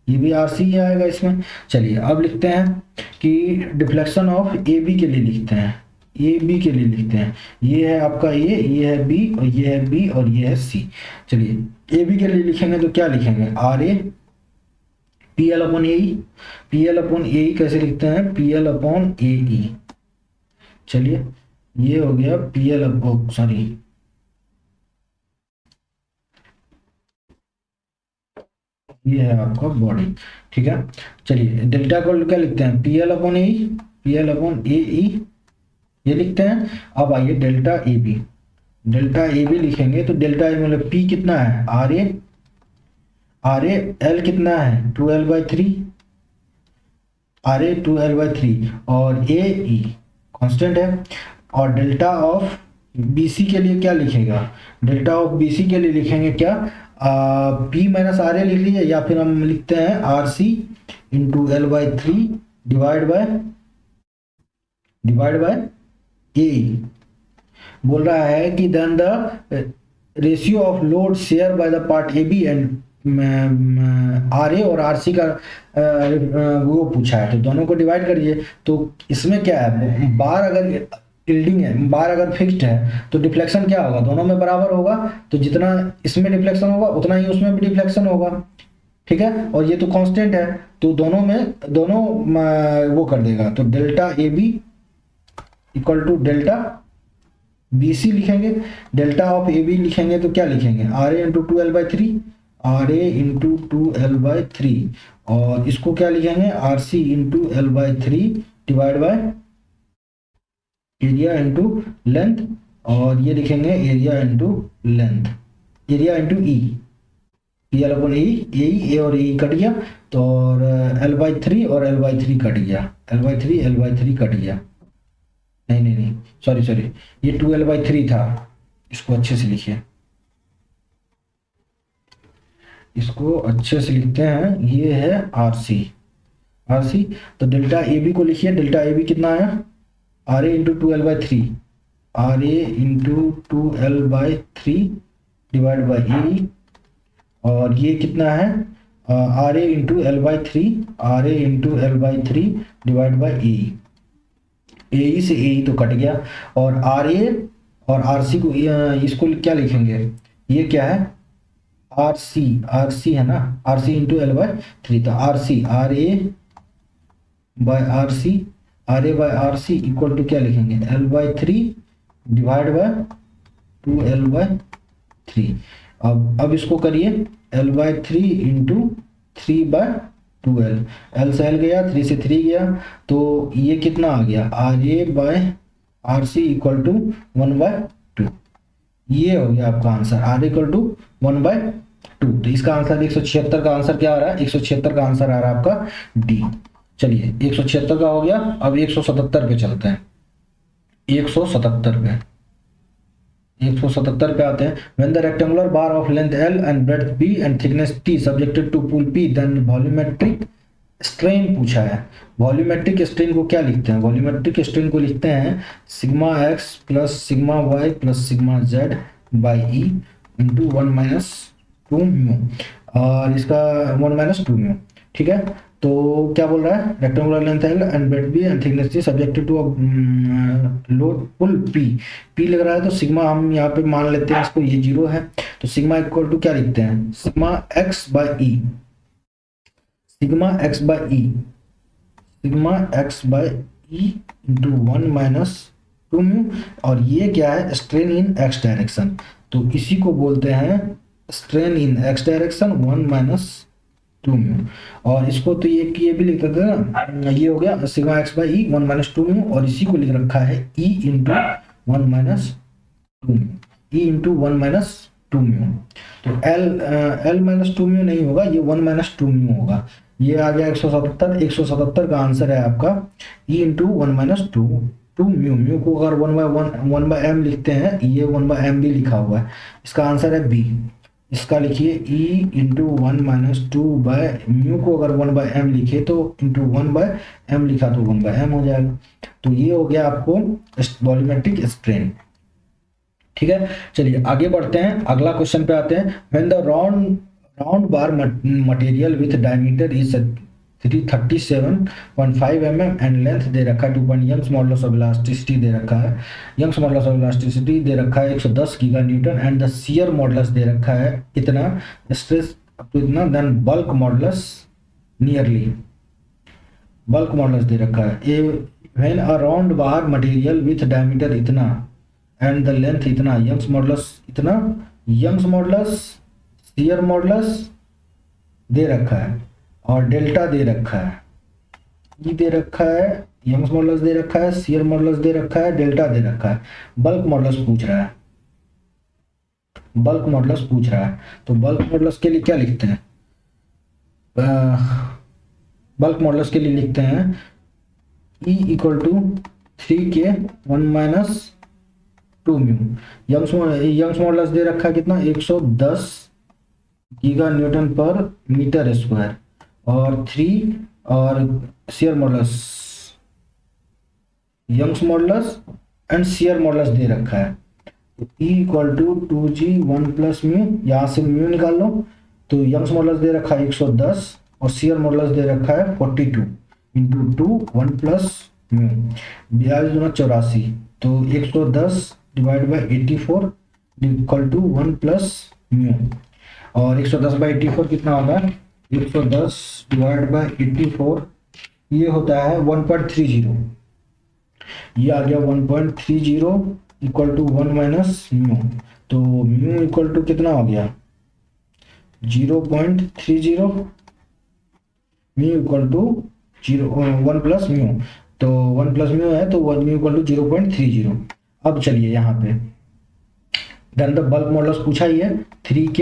Speaker 1: ये भी RC ही आएगा इसमें। चलिए अब लिखते हैं कि डिफ्लेक्शन ऑफ AB के लिए लिखते हैं, AB के लिए लिखते हैं, ये है आपका ये है B और ये है B और ये है C। चलिए AB के लिए लिखेंगे तो क्या लिखेंगे RA P L upon A E, P L upon A ई कैसे लिखते हैं, पी एल अपॉन ए ई। चलिए ये हो गया पी एल अपॉन, सॉरी ये है आपका बॉडी। ठीक है, चलिए डेल्टा को क्या लिखते हैं, P L upon A E, P L upon A E ये लिखते हैं। अब आइए delta A B, delta A B लिखेंगे तो डेल्टा ए मतलब पी कितना है, R A, R A, L कितना है 2l/3, आर ए 2l/3 और ए ई कॉन्स्टेंट है। और डेल्टा ऑफ बी सी के लिए क्या लिखेगा, डेल्टा ऑफ बी सी के लिए लिखेंगे क्या, पी माइनस आर ए लिख लीजिए, या फिर हम लिखते हैं R C into l/3 divide by A. बोल रहा है कि then the ratio of load share by the part A B and R A और आर सी का वो पूछा है, तो दोनों को डिवाइड करिए। तो इसमें क्या है, बार अगर यील्डिंग है, बार अगर फिक्स्ड है तो डिफ्लेक्शन क्या होगा, दोनों में बराबर होगा। तो जितना इसमें डिफ्लेक्शन होगा उतना ही उसमें भी डिफ्लेक्शन होगा। ठीक है, और ये तो कांस्टेंट है तो दोनों वो कर देगा। तो delta A B equal to delta B C लिखेंगे। डेल्टा ऑफ ए बी लिखेंगे तो क्या लिखेंगे, R A into 2l/3, R A into 2l/3 और इसको क्या लिखेंगे, R C into l/3 divide by area into length, और ये लिखेंगे area into length, area into E, P L upon A और ए कट गया तो, और l/3 और l/3 कट गया, l/3 कट गया, नहीं सॉरी ये 2l/3 था, इसको अच्छे से लिखिए, इसको अच्छे से लिखते हैं, ये है आर सी। तो डेल्टा ए बी को लिखिए, डेल्टा ए बी कितना आया, R A into 2l/3, R A into 2l/3 divide by A, और ये कितना है, R A into l/3, R A into l/3 divide by A E से ए ई तो कट गया, और आर ए और आर सी को इसको क्या लिखेंगे, ये क्या है आर सी है ना, आर सी इंटू l/3, तो R C, R A by R C, R A by R C equal to क्या लिखेंगे, l/3 डिवाइड बाय 2l/3। अब इसको करिए, l/3 इंटू 3/2l, l से l गया, 3 से 3 गया, तो ये कितना आ गया, R A by R C equal to 1/2। ये हो गया आपका आंसर, आर इक्वल टू 1/2। तो इसका आंसर 176 का आंसर क्या आ रहा है, 176 का आंसर आ रहा है आपका डी। चलिए 176 का हो गया, अब 177 पे चलते हैं, 177 पे आते हैं। When the rectangular bar of length L and breadth B and thickness T subjected to pull P, then volumetric strain पूछा है। वॉल्यूमेट्रिक स्ट्रेन को क्या लिखते हैं, वॉल्यूमेट्रिक स्ट्रेन को लिखते हैं sigma x plus sigma y plus sigma z by E into 1 - 2 mu, और इसका 1 - 2 म्यू। ठीक है, तो क्या बोल रहा है, rectangular length L and breadth B and thickness T subjected to load pull P लग रहा है, तो सिग्मा हम यहाँ पे मान लेते हैं इसको, ये 0 है, तो सिग्मा इक्वल टू क्या लिखते हैं, sigma x by E, sigma x by E into 1 - 2 mu, और ये क्या है, स्ट्रेन इन एक्स डायरेक्शन, तो इसी को बोलते हैं strain in x direction 1 - 2 mu. और इसको तो ये भी लिख देते हैं ना, ये हो गया sigma x by E 1 - 2 mu, और इसी को लिख रखा है ई इंटू 1 - 2 म्यू, ई इंटू 1 - 2 म्यू। तो एल - 2 म्यू नहीं होगा, ये 1 - 2 म्यू होगा। ये आ गया 177 का आंसर है आपका ई इंटू 1 - 2 म्यू। म्यू को अगर 1/m लिखते हैं, ये 1/m भी लिखा हुआ है, इसका आंसर है बी। इसका लिखिए ई इंटू 1 - 2 बाय म्यू को अगर 1/m लिखे तो इंटू 1/m लिखा तो 1/m हो जाएगा। तो ये हो गया आपको वॉल्यूमेट्रिक स्ट्रेन। ठीक है, चलिए आगे बढ़ते हैं, अगला क्वेश्चन पे आते हैं। When the round bar material with diameter is 337.5 mm and length दे रखा है 2. यंग्स मॉडुलस ऑफ इलास्टिसिटी दे रखा है, यंग्स मॉडुलस ऑफ इलास्टिसिटी दे रखा है 110 giga newton and the shear modulus दे रखा है इतना, स्ट्रेस अप टू इतना, then bulk modulus nearly. Bulk modulus दे रखा है, a when a round bar material with diameter इतना एंड द लेंथ इतना, यंग्स मॉडुलस इतना, यंग्स मॉडुलस, शियर मॉडुलस दे रखा है और डेल्टा दे रखा है, ई दे रखा है, यंग्स मॉडुलस दे रखा है, शियर मॉडुलस दे रखा है, डेल्टा दे रखा है। बल्क मॉडुलस पूछ रहा है, बल्क मॉडुलस पूछ रहा है। तो बल्क मॉडुलस के लिए क्या लिखते हैं? बल्क मॉडुलस के लिए लिखते हैं E equal to 3K 1 minus 2 mu. Young's modulus दे रखा है कितना? 110 गीगा न्यूटन पर मीटर स्क्वायर, और 3 और shear modulus, Young's modulus and shear modulus दे रखा है। E equal to 2G 1 plus mu, यहाँ से म्यू निकाल लो। तो यंग्स मॉडुलस दे रखा है 110 और शियर मॉडुलस दे रखा है 42 इंटू 2 1 प्लस म्यू, 42 दूना 84। तो 110 divide by 84 equal to 1 plus mu, और 110 बाई 84 कितना होगा? 110 डिवाइड बाई 84 ये होता है 1.30, ये आ गया 1.30 इक्वल टू 1 माइनस म्यू। तो म्यू इक्वल टू कितना हो गया? 0.30, mu equal to 1 plus mu, तो 1 प्लस म्यू है तो 1 म्यू इक्वल टू 0.30। अब चलिए यहाँ पे देन द बल्क मॉडुलस पूछा ही है 3K,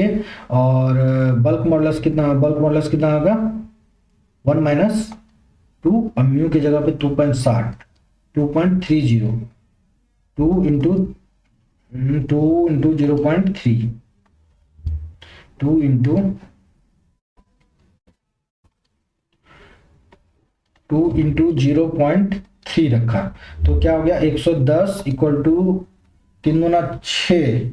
Speaker 1: और बल्क मॉडुलस कितना होगा? 1 माइनस 2, और म्यू की जगह पे 2.60, 2.30, 2 इंटू 0.3, 2 इंटू 0.3 रखा। तो क्या हो गया? 110 इक्वल टू 3 गुना 6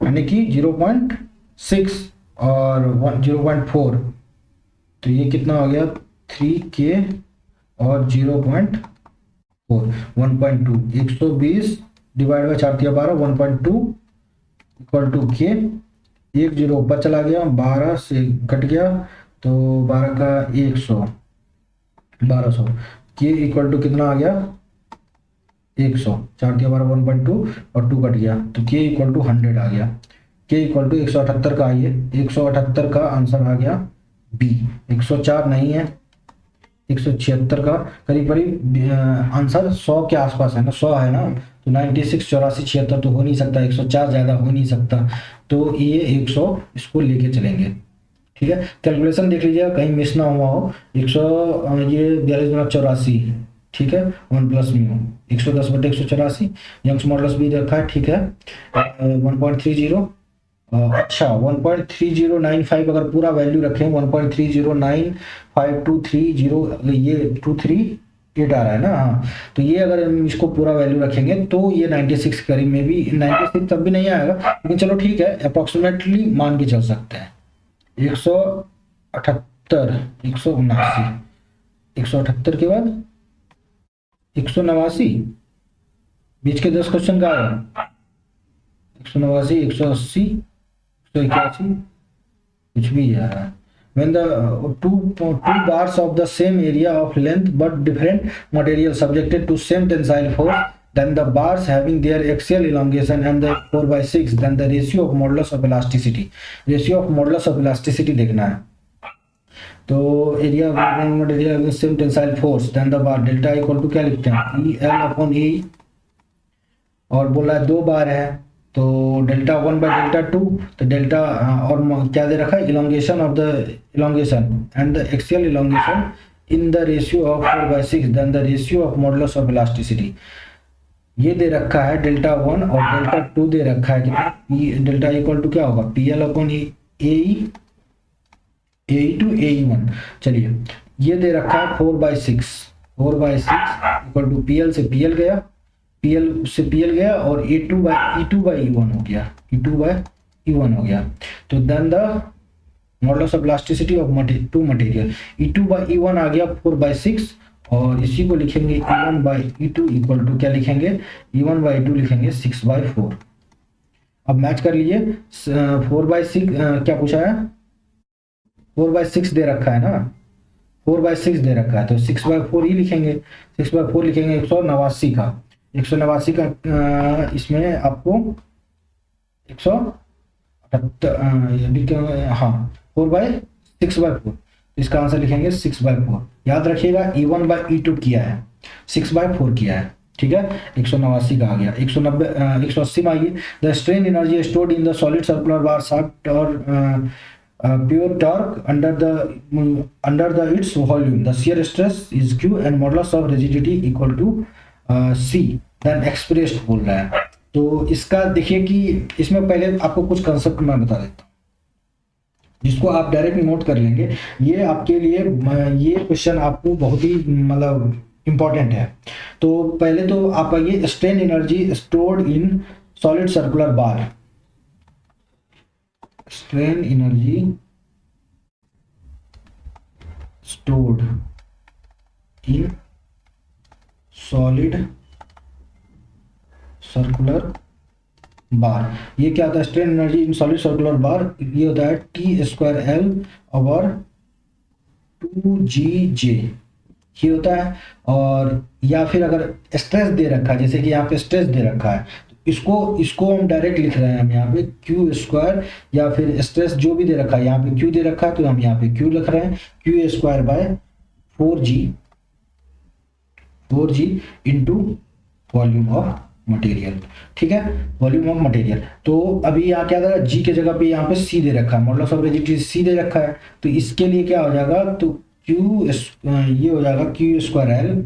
Speaker 1: यानी कि 0.6 और 0.4, तो ये कितना हो गया? 3K और 0.4 1.2, 120 divide by 4 12 1.2 equal to K, 1 0 ऊपर चला गया, 12 से कट गया तो 12 का 100, 1200। K इक्वल टू कितना आ गया? 100, 4 के 12 1.2 और 2 कट गया तो K इक्वल टू 100 आ गया। K इक्वल टू 178 का आइए, 178 का आंसर आ गया B। 104 नहीं है, 176 का करीब करीब आंसर 100 के आसपास है ना, 100 है ना, तो 96 84 76 तो हो नहीं सकता, 104 ज़्यादा हो नहीं सकता, तो ये 100 इसको लेके चलेंगे। ठीक है, कैलकुलेशन देख लीजिएगा कहीं मिस ना हुआ हो। 100 ये 42 गुना 84, ठीक है, 1 प्लस म्यू 110 बटे 184, यंग्स मॉडुलस भी रखा है, ठीक है 1.30। अच्छा 1.3095 अगर पूरा वैल्यू रखें 1.309523 ये 238 आ रहा है ना, हाँ, तो ये अगर हम इसको पूरा वैल्यू रखेंगे तो ये 96 करीब में भी, 96 तब भी नहीं आएगा, लेकिन चलो ठीक है अप्रोक्सीमेटली मान के चल सकते हैं। 178 179, 178 के बाद 189, बीच के 10 क्वेश्चन का आएगा 189 180 181 कुछ भी आ रहा है। When the two bars of the same area of length but different material subjected to same tensile force, then the bars having their axial elongation and the 4/6, then the ratio of modulus of elasticity, ratio of modulus of elasticity देखना है। तो area material same tensile force, then the bar delta equal to क्या लिखते हैं? EL/E, और बोला है 2 बार है तो डेल्टा 1 बाई डेल्टा 2, तो डेल्टा और क्या दे रखा है? Elongation of the elongation and the axial elongation in the ratio of 4/6, then the ratio of modulus of elasticity, ये दे रखा है डेल्टा 1 और डेल्टा 2 दे रखा है कितना? डेल्टा इक्वल टू क्या होगा? PL/AE, AE to AE1। चलिए ये दे रखा है 4/6, 4/6 इक्वल टू PL से PL गया, PL से PL गया और E2 बाई E1 हो गया, E2 बाई E1 हो गया। तो then the modulus of elasticity of two material, E2 by E1 आ गया 4/6, और इसी को लिखेंगे E1 by E2 equal to क्या लिखेंगे? E1 बाई E2 लिखेंगे 6/4। अब मैच कर लीजिए, 4/6 क्या पूछा है? 4/6 दे रखा है ना, 4/6 दे रखा है तो 6/4 ही लिखेंगे। 6/4 लिखेंगे 189 का, 189 का इसमें आपको 178 हाँ 4/6/4, इसका आंसर लिखेंगे 6/4। याद रखिएगा E1/E2 किया है, 6/4 किया है, ठीक है। 189 का आ गया। 180 में आइए, the strain energy stored in the solid circular bar shaft और pure torque under the its volume, the shear stress is Q and modulus of rigidity equal to C then expressed बोल रहा है। तो इसका देखिए कि इसमें पहले आपको कुछ कंसेप्ट मैं बता देता हूँ जिसको आप डायरेक्ट नोट कर लेंगे। ये आपके लिए ये क्वेश्चन आपको बहुत ही मतलब इंपॉर्टेंट है। तो पहले तो आप आइए, strain energy stored in solid circular bar, strain energy stored in solid circular bar. ये क्या होता है? Strain energy in solid circular bar ये होता है T²L/2GJ ये होता है। और या फिर अगर स्ट्रेस दे रखा है, जैसे कि यहाँ पे स्ट्रेस दे रखा है, इसको हम डायरेक्ट लिख रहे हैं हम यहाँ पे Q², या फिर स्ट्रेस जो भी दे रखा है, यहाँ पे Q दे रखा है तो हम यहाँ पे Q लिख रहे हैं, Q²/4G into volume of material, ठीक है, वॉल्यूम ऑफ मटेरियल। तो अभी यहाँ क्या था, G के जगह पे यहाँ पे C दे रखा है, मॉडुलस ऑफ रिजिडिटी C दे रखा है, तो इसके लिए क्या हो जाएगा, तो ये हो जाएगा Q²L,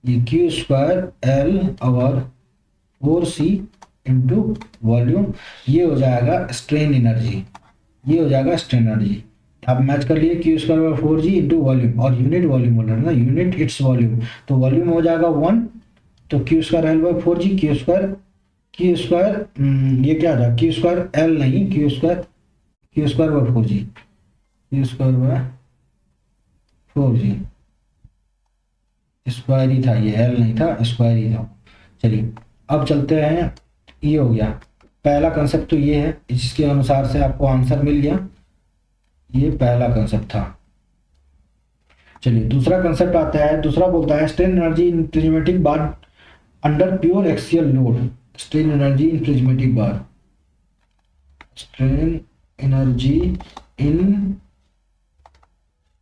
Speaker 1: ये Q²L/4C इंटू वॉल्यूम, ये हो जाएगा स्ट्रेन एनर्जी, ये हो जाएगा स्ट्रेन एनर्जी। आप मैच कर लिए Q²/4G इंटू वॉल्यूम, और यूनिट वॉल्यूम बोल रहे हैं ना, यूनिट इट्स वॉल्यूम, तो वॉल्यूम हो जाएगा 1, तो Q²L/4G ये क्या था, Q²L नहीं, Q²/4G, Q²/4G स्क्वायर ही था, ये L नहीं था, स्क्वायर ही था। चलिए अब चलते हैं, ये हो गया पहला कंसेप्ट, तो ये है, जिसके अनुसार से आपको आंसर मिल गया, ये पहला कंसेप्ट था। चलिए दूसरा कंसेप्ट आता है, दूसरा बोलता है strain energy in prismatic bar under pure axial load. Strain energy in prismatic bar, strain energy in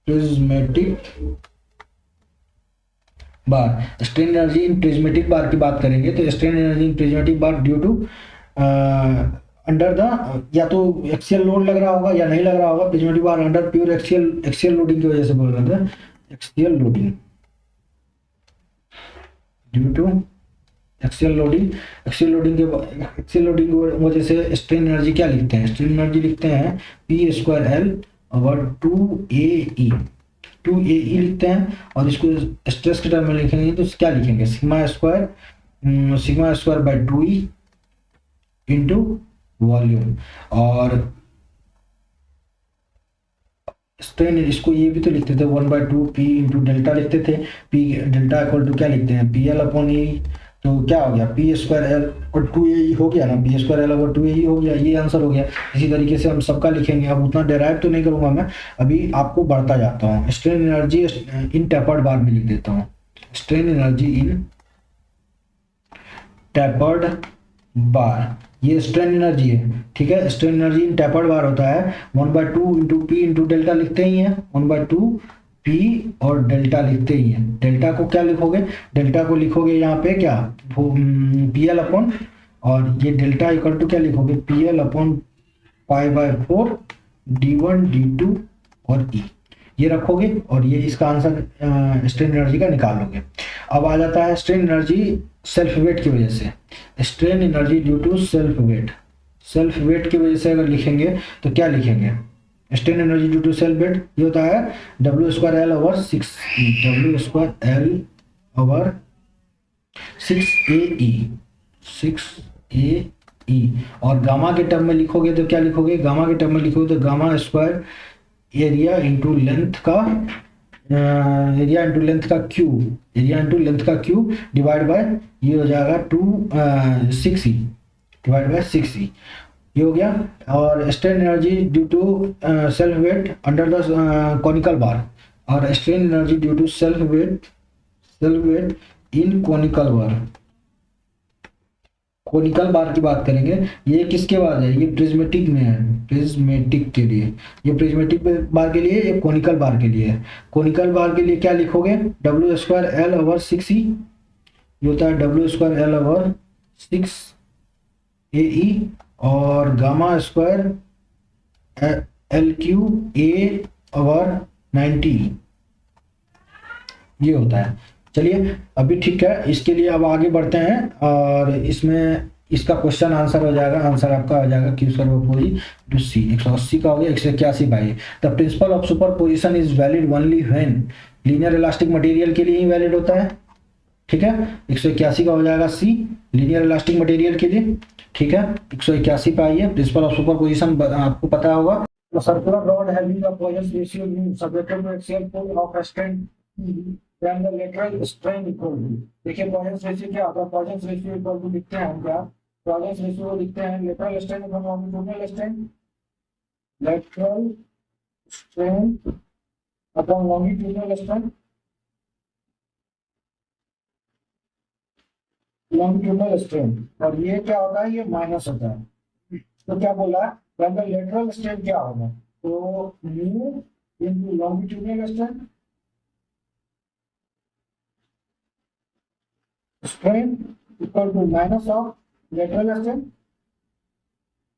Speaker 1: prismatic bar, strain energy in prismatic bar की बात करेंगे तो strain energy in prismatic bar due to under the, या तो axial load लग रहा होगा या नहीं लग रहा होगा, prismatic bar under pure axial loading की वजह से बोल रहे थे, axial loading, due to axial loading की वजह से स्ट्रेन एनर्जी क्या लिखते हैं, स्ट्रेन एनर्जी लिखते हैं P²L/2AE, 2AE लिखते हैं। और इसको स्ट्रेस के टर्म में लिखेंगे तो क्या लिखेंगे, सिग्मा²/2E इंटू वॉल्यूम। और स्ट्रेन इसको ये भी तो लिखते थे 1/2P इंटू डेल्टा लिखते थे, P डेल्टा इक्वल टू क्या लिखते हैं, PL/E, तो क्या हो गया, P²L/2AE हो गया ना, P²L/2AE हो गया, ये आंसर हो गया। इसी तरीके से हम सबका लिखेंगे, अब उतना डेराइव तो नहीं करूंगा मैं, अभी आपको बढ़ता जाता हूँ। स्ट्रेन एनर्जी इन टेपर्ड बार में लिख देता हूँ, स्ट्रेन एनर्जी इन टेपर्ड बार, ये स्ट्रेन एनर्जी है, ठीक है। स्ट्रेन एनर्जी इन टेपर्ड बार होता है 1/2 इंटू P इंटू डेल्टा लिखते ही हैं, 1/2 P और डेल्टा लिखते ही हैं। डेल्टा को क्या लिखोगे, डेल्टा को लिखोगे यहाँ पे क्या, PL/, और ये डेल्टा इक्वल टू क्या लिखोगे, PL/π/4 D1 D2 और E, ये रखोगे और ये इसका आंसर स्ट्रेन एनर्जी का निकाल लोगे। अब आ जाता है स्ट्रेन एनर्जी सेल्फ वेट की वजह से, strain energy due to self weight, self weight की वजह से अगर लिखेंगे तो क्या लिखेंगे, strain energy due to self weight ये होता है W²L/6, W²L/6AE, 6AE। और गामा के टर्म में लिखोगे तो क्या लिखोगे, गामा के टर्म में लिखोगे तो gamma square area into length का क्यू डिवाइड बाय, ये हो जाएगा 6E डिवाइड बाय 6E, ये हो गया। और strain energy due to self weight under the conical bar,
Speaker 2: और strain energy due to self weight in conical bar. Conical bar की बात करेंगे, ये किसके बाद है, ये प्रिज्मेटिक में है, प्रिज्मेटिक के लिए, ये प्रिज्मेटिक बार के लिए, ये कोनिकल बार के लिए है। कोनिकल बार के लिए क्या लिखोगे, डब्ल्यू स्क्वायर एल ओवर 6 ई, ये होता है डब्ल्यू स्क्वायर एल ओवर 6 ए ई, और gamma square L Q A over 90, ये होता है। चलिए अभी ठीक है, इसके लिए अब आगे बढ़ते हैं, और इसमें इसका क्वेश्चन आंसर हो जाएगा, आंसर आपका हो जाएगा क्यू स्क्वायर ओवर टू सी, 180 का हो गया 181 by. The principle of superposition is valid only when, linear elastic material के लिए ही वैलिड होता है, ठीक है। 181 का हो जाएगा सी, लीनियर इलास्टिक मटेरियल के लिए, ठीक है। 181 पे आइए, प्रिंसिपल ऑफ सुपरपोजिशन आपको पता होगा। Circular rod having a Poisson ratio mean subjected to axial pull of strain then the lateral strain equal to, देखिए पॉइजन रेशियो क्या होता है, पॉइजन रेशियो इक्वल टू लिखते हैं हम क्या, पॉइजन रेशियो को लिखते हैं lateral strain upon longitudinal strain, lateral strain upon longitudinal strain, longitudinal strain, और ये क्या होता है, ये माइनस होता है। तो क्या बोला, when the lateral strain क्या होगा, तो mu into longitudinal strain, strain equal to minus of lateral strain,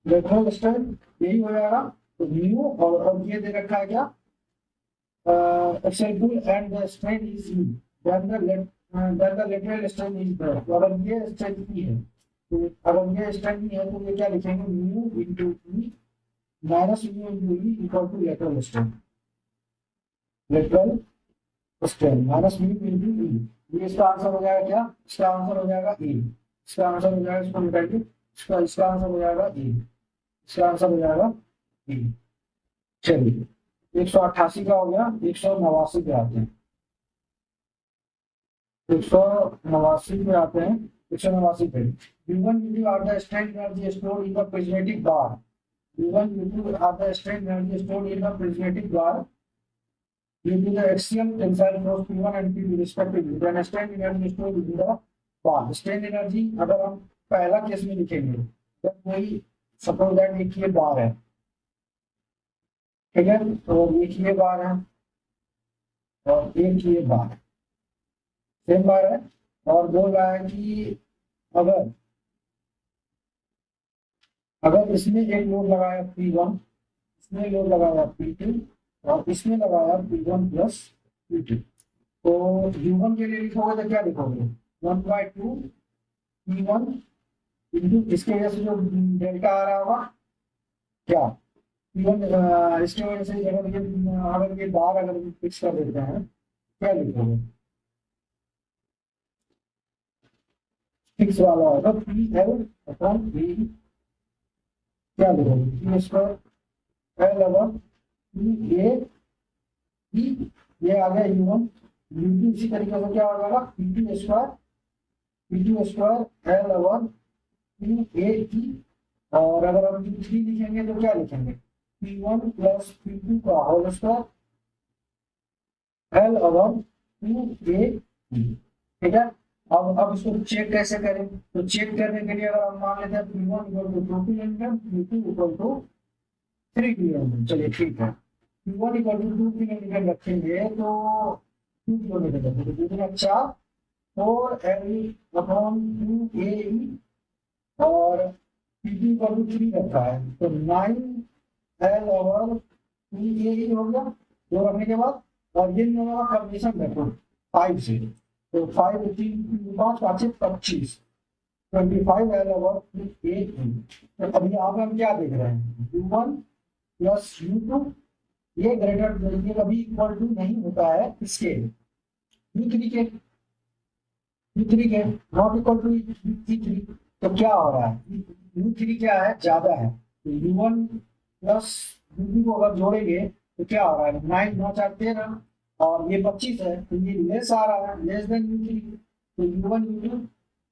Speaker 2: lateral strain यही हो जाएगा। तो म्यू और ये दे रखा है क्या, axial pull and the strain is U, then the lateral strain is there। तो अगर ये स्ट्रेन की है, तो अगर ये स्ट्रेन की है तो ये क्या लिखेंगे, mu into E minus mu into E equal to lateral strain, lateral strain minus mu into E, ये इसका आंसर हो जाएगा क्या, इसका आंसर हो जाएगा ए, इसका आंसर हो जाएगा, इसको मिटाइए, इसका इसका आंसर हो जाएगा ए, इसका आंसर हो जाएगा ए। चलिए 188 का हो गया, 189 पे आते हैं, 189 पे आते हैं, 189 पे V1 V2 are the strain energy stored in the prismatic bar, V1 V2 are the strain energy stored in the prismatic bar due to the axial tensile force P1 and P2 respectively, then strain energy stored in the bar। strain energy अगर हम पहला case में लिखेंगे तो कोई suppose that एक ये बार है, ठीक है, तो एक ये बार है और एक ये बार है, सेम बार है, और बोल रहा है कि अगर अगर इसमें एक लोड लगाया P1, इसमें लोड लगाया P2 और इसमें लगाया P1 प्लस P2, तो U1 के लिए लिखोगे तो क्या लिखोगे, 1/2 P1 इंटू इसके वजह से जो डेल्टा आ रहा होगा क्या, P1 इसके वजह से अगर ये बार अगर फिक्स कर देते हैं क्या लिखोगे, फिक्स वाला होगा PL अपॉन V, क्या लिखोगे, P square L upon PA, ये आ गया U1, U2 इसी तरीके से क्या हो जाएगा, P2 square L upon PA, और अगर हम U3 लिखेंगे तो क्या लिखेंगे, P1 प्लस P2 का whole square L upon 2A, ठीक है। अब इसको चेक कैसे करें, तो चेक करने के लिए अगर हम मान लेते हैं P1 equal to 2 kilometre, P2 equal to 3 kilometre, चलिए ठीक है, P1 इक्वल टू 2 किलोमीटर रखेंगे तो 2 किलोमीटर रखेंगे, 2 × 4 4L अपॉन 2AE, और P2 इक्वल टू 3 रखा है तो 9L ओवर 2AE हो गया, 2 रखने के बाद, और ये दोनों का कॉम्बिनेशन रखो 5 से, तो 5 3 5 5 25 25L ओवर 2AE। तो अभी यहाँ पे हम क्या देख रहे हैं, U1 प्लस U2, ये ग्रेटर, ये कभी इक्वल टू नहीं होता है इसके, U3 के नॉट इक्वल टू U3, तो क्या हो रहा है, U3 क्या है, ज्यादा है, तो U1 प्लस U2 को अगर जोड़ेंगे तो क्या हो रहा है, 9 9 4 13, और ये 25 है तो ये लेस आ रहा है, लेस देन U3, तो U1 U2,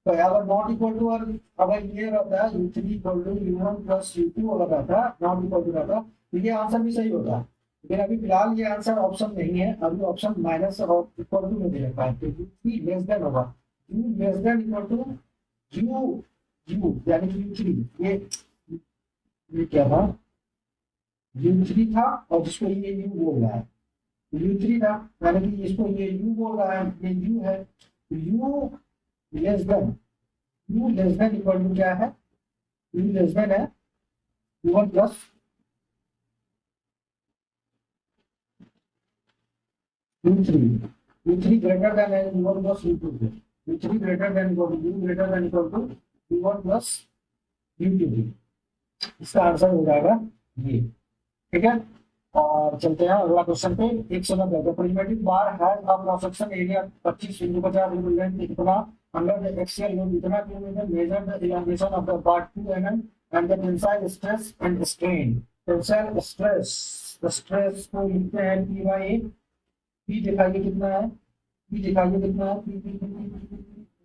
Speaker 2: तो अगर नॉट इक्वल टू, और अगर ये रहता है U3 equal to U1 plus U2 अगर रहता, नॉट इक्वल टू रहता, तो ये आंसर भी सही होता है, लेकिन अभी फिलहाल ये आंसर ऑप्शन नहीं है, अभी ऑप्शन माइनस और इक्वल टू में दे रखा है, तो U3 लेस देन होगा, U less than equal to U, U यानी कि U3, ये क्या था, U3 था, और जिसको ये U बोल रहा है U3 था, यानी कि इसको ये U बोल रहा है, ये U है, U less than, U less than equal to क्या है, U लेस देन है U1 plus U3, U3 greater than है U1 plus U2, U3 greater than equal to U greater than equal to U1 plus U2, इसका answer हो जाएगा ये। ठीक है, और चलते हैं अगला क्वेश्चन पे। एक समझ गए, the primitive bar has a cross section area 25 into 50 into length इतना, अंडर द एक्सियल लोड इतना kilometre, measure the elasticity of the part 2 mm and the tensile stress and strain. Tensile stress, stress को लिखते हैं P by A, P दिखाइए कितना है, P दिखाइए कितना है, P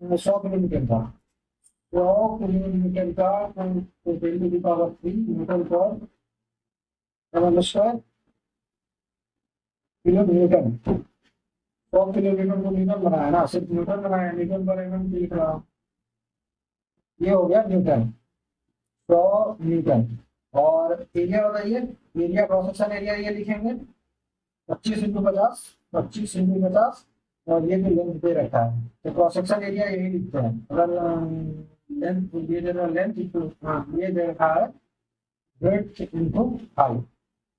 Speaker 2: 100 किलोमीटर का, 100 किलोमीटर का, तो 10 to the power 3 मीटर पर किलो न्यूटन, 100 किलोमीटर को न्यूटन बनाया ना, सिर्फ न्यूटन बनाया, न्यूटन पर एमएम लिख रहा हूँ, ये हो गया न्यूटन, 100 न्यूटन। और एरिया बताइए, एरिया क्रॉस सेक्शन एरिया ये लिखेंगे 25 into 50, 25 into 50, और ये जो लेंथ दे रखा है तो क्रॉस सेक्शन एरिया यही लिखते हैं। अगर लेंथ, ये दे रहा लेंथ ये दे रखा है ब्रेड्थ इंटू हाइट,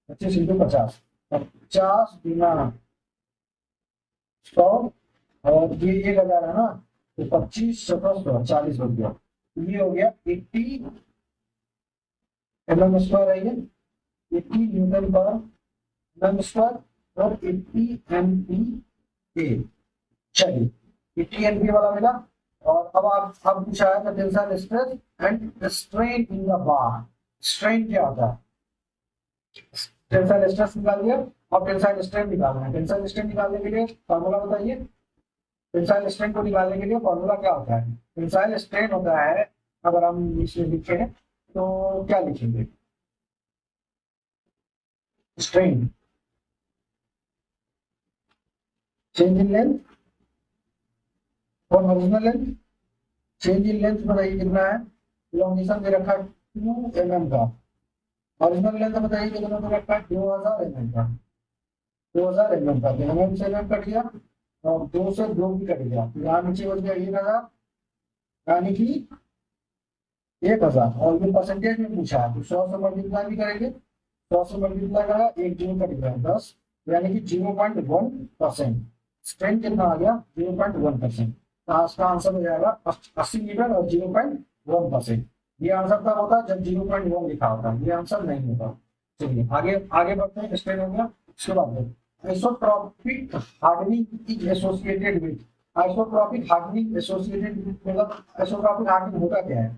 Speaker 2: 25 into 50, 50 गुना 100, और ये 1000 है ना, तो 25 100 40 हो गया, ये हो गया 80 mm स्क्वायर है, ये 80 न्यूटन पर mm स्क्वायर और 80 MPa। चलिए 80 MPa वाला मिला, और अब पूछा है tensile stress and strain in the bar. Strain क्या होता है, टेंसाइल स्ट्रेस निकाल दिया, अब टेंसाइल स्ट्रेन निकालना है। टेंसाइल स्ट्रेन निकालने के लिए फॉर्मूला बताइए, टेंसाइल स्ट्रेन को निकालने के लिए फॉर्मूला क्या होता है। टेंसाइल स्ट्रेन होता है, अगर हम इसमें लिखे हैं तो क्या लिखेंगे, स्ट्रेन चेंज इन लेंथ और original length, change in length बताइए कितना है, इलॉन्गेशन दे रखा है 2 mm का, ओरिजिनल लेंथ बताइए कितना दे रखा है 2000 mm का, 2000 mm का, mm से mm कट गया और 2 से 2 भी कट गया, यहाँ नीचे बच गया 1000, यानी कि 1000, और ये परसेंटेज में पूछा है तो 100 से मल्टीप्लाई भी करेंगे, 100 से मल्टीप्लाई करा, एक जीरो कट गया 10, यानी कि 0.1%। स्ट्रेन कितना आ गया 0.1%, तो इसका आंसर हो जाएगा 80 मीटर और 0.1%। ये आंसर तब होता जब 0.1 लिखा होता, ये आंसर नहीं होता। चलिए आगे आगे बढ़ते हैं, स्ट्रेन हो गया, उसके बाद isotropic hardening is associated with, isotropic hardening associated with, मतलब आइसोट्रोपिक हार्डनिंग होता क्या है।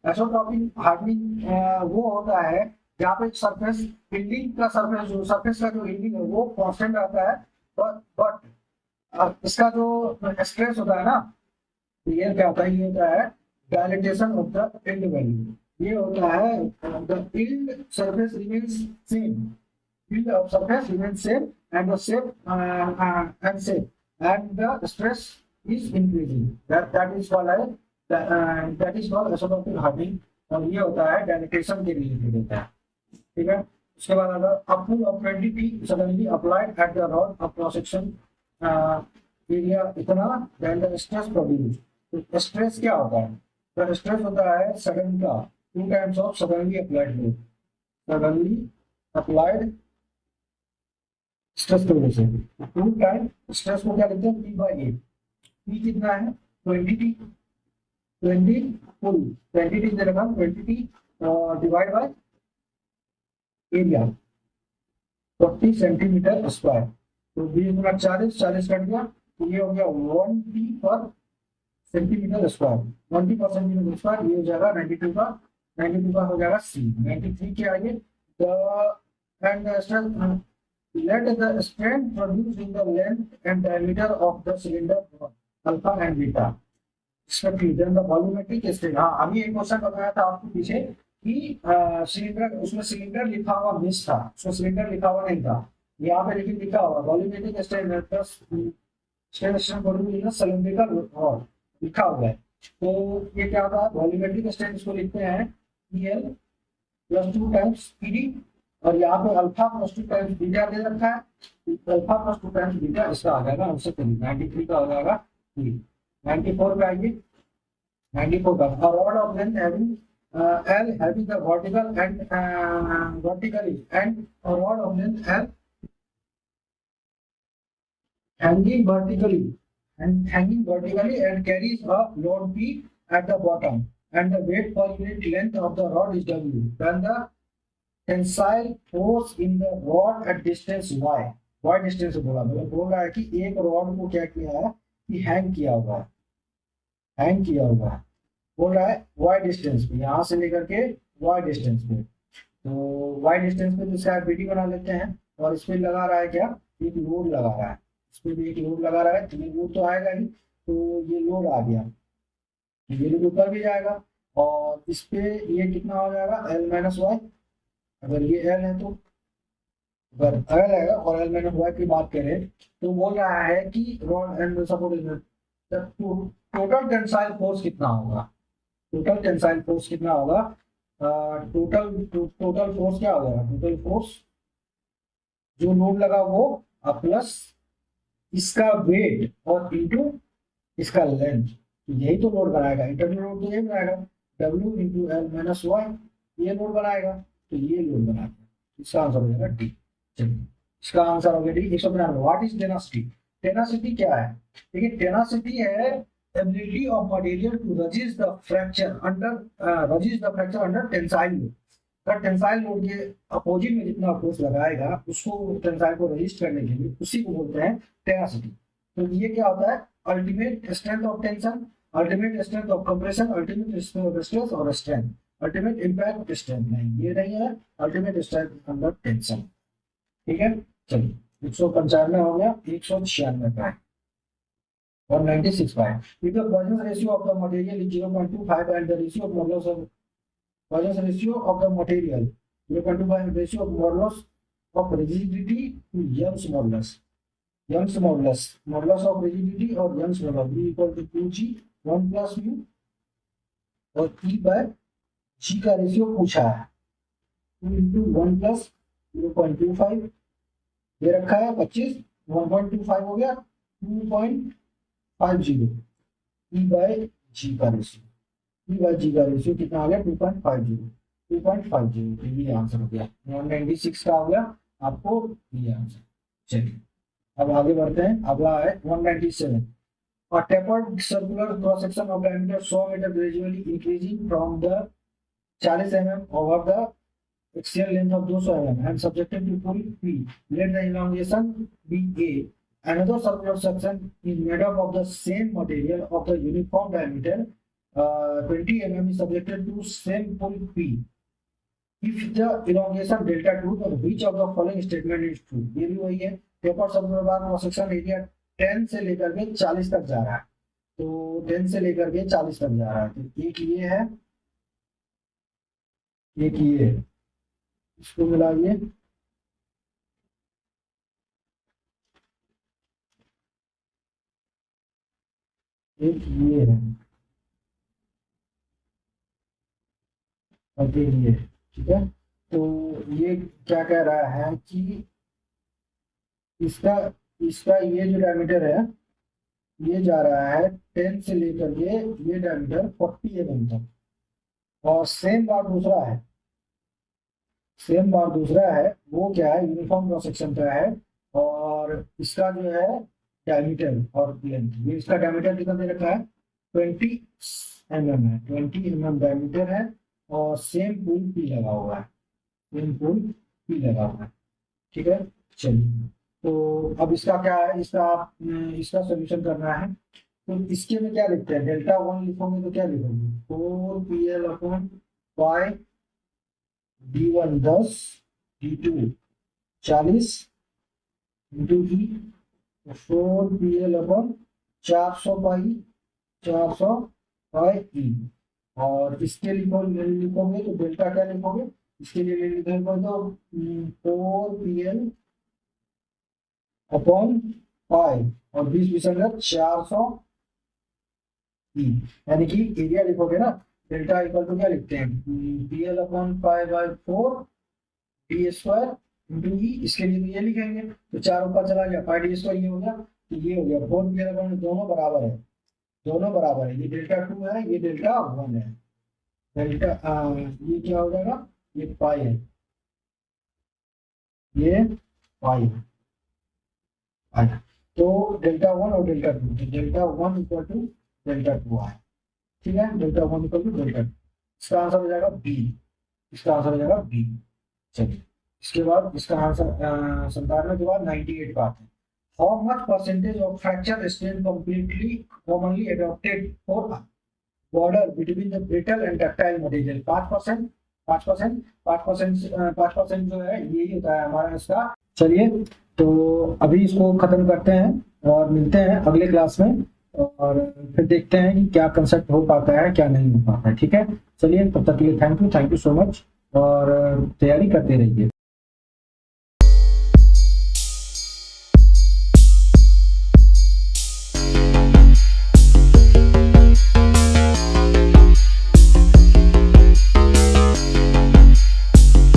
Speaker 2: आइसोट्रोपिक हार्डनिंग वो होता है जहाँ पे सरफेस बिल्डिंग का सरफेस, जो सरफेस का जो बिल्डिंग है वो कांस्टेंट रहता है, बट इसका जो स्ट्रेस होता है ना, ये क्या होता है, ये होता है dilatation of the yield value, ये होता है the yield surface remains same, field of surface remains same and the shape and the stress is increasing, that is called that is called isotropic hardening, और ये होता है dilatation के related होता है। ठीक है, उसके बाद अगर a pool of 20 T suddenly applied at the rod of cross section area इतना, then the stress produced, तो स्ट्रेस क्या होता है, तो स्ट्रेस होता है सडन का 2 times of suddenly applied load, suddenly applied stress की वजह से 2 टाइम स्ट्रेस को क्या लिखते हैं P बाई A, P कितना है 20T, 20 फुल 20T दे रखा 20T divide by area 40 centimetre square, तो 20 गुना 40, 40 कट गया, तो ये हो गया 1T पर सेंटीमीटर स्क्वायर, 1T पर सेंटीमीटर स्क्वायर, ये हो जाएगा 92 का, 92 का हो जाएगा C, 93 के आगे and stress let the strain produced in the length and diameter of the cylinder alpha and beta respectively, then the volumetric strain। हाँ, अभी एक क्वेश्चन बताया था आपको पीछे कि सिलेंडर, उसमें सिलेंडर लिखा हुआ मिस था, उसमें सिलेंडर लिखा हुआ नहीं था, यहाँ पे लेकिन लिखा होगा volumetric strain body cylindrical rod लिखा हुआ है। तो ये क्या होता है, वॉल्यूमेट्रिक स्ट्रेन इसको लिखते हैं EL प्लस 2 टाइम्स PD, और यहाँ पे अल्फा प्लस 2 टाइम्स बीटा दे रखा है, अल्फा प्लस 2 टाइम्स बीटा इसका आ जाएगा आंसर 93 का हो जाएगा। 94 पे आइए, 94 का a rod of length having L having the vertical and vertically and a rod of length L hanging vertically and carries a load P at the bottom and the weight per unit length of the rod is W. Then the tensile force in the rod at distance Y. Y distance बोला, मतलब बोल रहा है कि एक rod को क्या किया है कि हैंग किया हुआ है, हैंग किया हुआ है, बोल रहा है Y डिस्टेंस पे, यहाँ से लेकर के Y डिस्टेंस पे। तो Y डिस्टेंस पे तो इसका BD बना लेते हैं, और इस पे लगा रहा है क्या, एक लोड लगा रहा है, इस पे भी एक लोड लगा रहा है, तो ये लोड तो आएगा ही, तो ये लोड आ गया, ये लोड ऊपर भी जाएगा, और इस पे ये कितना हो जाएगा L माइनस वाई, अगर ये L है तो अगर L है और L माइनस वाई की बात करें तो बोल रहा है कि rod and support total tensile force कितना होगा, टोटल टेंसाइल फोर्स कितना होगा, टोटल फोर्स क्या हो जाएगा, टोटल फोर्स जो लोड लगा वो प्लस इसका वेट और इनटू इसका लेंथ, तो यही तो लोड बनाएगा, इंटरनल लोड तो यही बनाएगा, W into L minus Y, ये लोड बनाएगा, तो ये लोड बनाएगा, इसका आंसर हो जाएगा डी। चलिए इसका आंसर हो गया D. 195 what is tenacity, tenacity क्या है, देखिए टेनासिटी है ability of material to resist the fracture under tensile load। अगर टेंसाइल लोड के अपोजिट में जितना फोर्स लगाएगा उसको टेंसाइल को रेजिस्ट करने के लिए, उसी को बोलते हैं टेनासिटी। तो ये क्या होता है, ultimate strength of tension, ultimate strength of compression, ultimate stress और स्ट्रेंथ, अल्टीमेट इंपैक्ट स्ट्रेंथ नहीं, ये नहीं है, अल्टीमेट स्ट्रेंथ अंडर टेंशन। ठीक है, चलिए 195 हो गया, 196 का है 196 by. If the Poisson's ratio of the material is 0.25 and the ratio of modulus of Poisson's ratio of the material 0.25 ratio of modulus of rigidity to Young's modulus. Young's modulus, modulus of rigidity or Young's modulus E equal to 2G 1 plus mu और E by G का ratio पूछा है 2 into 1 plus 0.25 ये रखा है 25, 1.25 हो गया 2.50 E by G का रेशियो, E by G का रेशियो कितना आ गया 2.50, तो ये आंसर हो गया 196 का हो गया आपको ये आंसर। चलिए अब आगे बढ़ते हैं, अगला है 197। A tapered circular cross section of diameter 100 meter gradually increasing from the 40 mm over the axial length of 200 mm and subjected to pull P. Let the elongation be A. Another circular section is made up of the same material of the uniform diameter 20 mm is subjected to same pull P. If the elongation delta 2, then which of the following statement is true? ये भी वही है, taper circular बार cross section area 10 से लेकर के 40 तक जा रहा है, तो 10 से लेकर के 40 तक जा रहा है, तो एक ये है, एक ये है, इसको मिलाइए, एक ये है और एक ये, ठीक है। तो ये क्या कह रहा है कि इसका इसका ये जो डायमीटर है ये जा रहा है 10 से लेकर के ये डायमीटर 40 mm तक, और सेम बार दूसरा है, सेम बार दूसरा है वो क्या है यूनिफॉर्म क्रॉस सेक्शन का है, और इसका जो है डायमीटर और लेंथ, ये इसका डायमीटर कितना दे रखा है 20 mm है, 20 mm डायमीटर है, और सेम पुल पी लगा हुआ है, सेम पुल पी लगा हुआ है, ठीक है। चलिए तो अब इसका क्या है, इसका सोल्यूशन करना है, तो इसके में क्या लिखते हैं, डेल्टा 1 लिखोगे तो क्या लिखोगे 4PL upon pi D1 10 D2 40 into E 4PL upon 400 pi E, और इसके लिखोगे तो डेल्टा क्या लिखोगे, इसके लिए लिखोगे तो 4PL अपॉन पाई और 20 400 ई, यानी कि एरिया लिखोगे ना, डेल्टा इक्वल टू क्या लिखते हैं, P L upon pi by 4 D square into E. इसके लिए तो ये लिखेंगे, तो 4 ऊपर चला गया, पाई डी स्क्वायर ये हो गया, तो ये हो गया 4 पीएल अपॉन, दोनों बराबर है, दोनों बराबर है, ये डेल्टा 2 है, ये डेल्टा 1 है, डेल्टा ये क्या हो जाएगा, ये पाई है, ये पाई है, आया। तो डेल्टा 1 और डेल्टा 2, तो डेल्टा 1 इक्वल टू डेल्टा 2 आया, ठीक है, डेल्टा 1 इक्वल टू डेल्टा 2, इसका आंसर हो जाएगा बी, इसका आंसर हो जाएगा बी। चलिए इसके बाद इसका आंसर 97 के बाद 98 का आता है। How much percentage of fracture strain completely commonly adopted for border between the brittle and ductile material? 5%, 5%, 5% जो है यही होता है हमारा इसका। चलिए तो अभी इसको खत्म करते हैं और मिलते हैं अगले क्लास में, और फिर देखते हैं कि क्या कंसेप्ट हो पाता है क्या नहीं हो पाता है, ठीक है। चलिए तब तक के लिए थैंक यू सो मच, और तैयारी करते रहिए।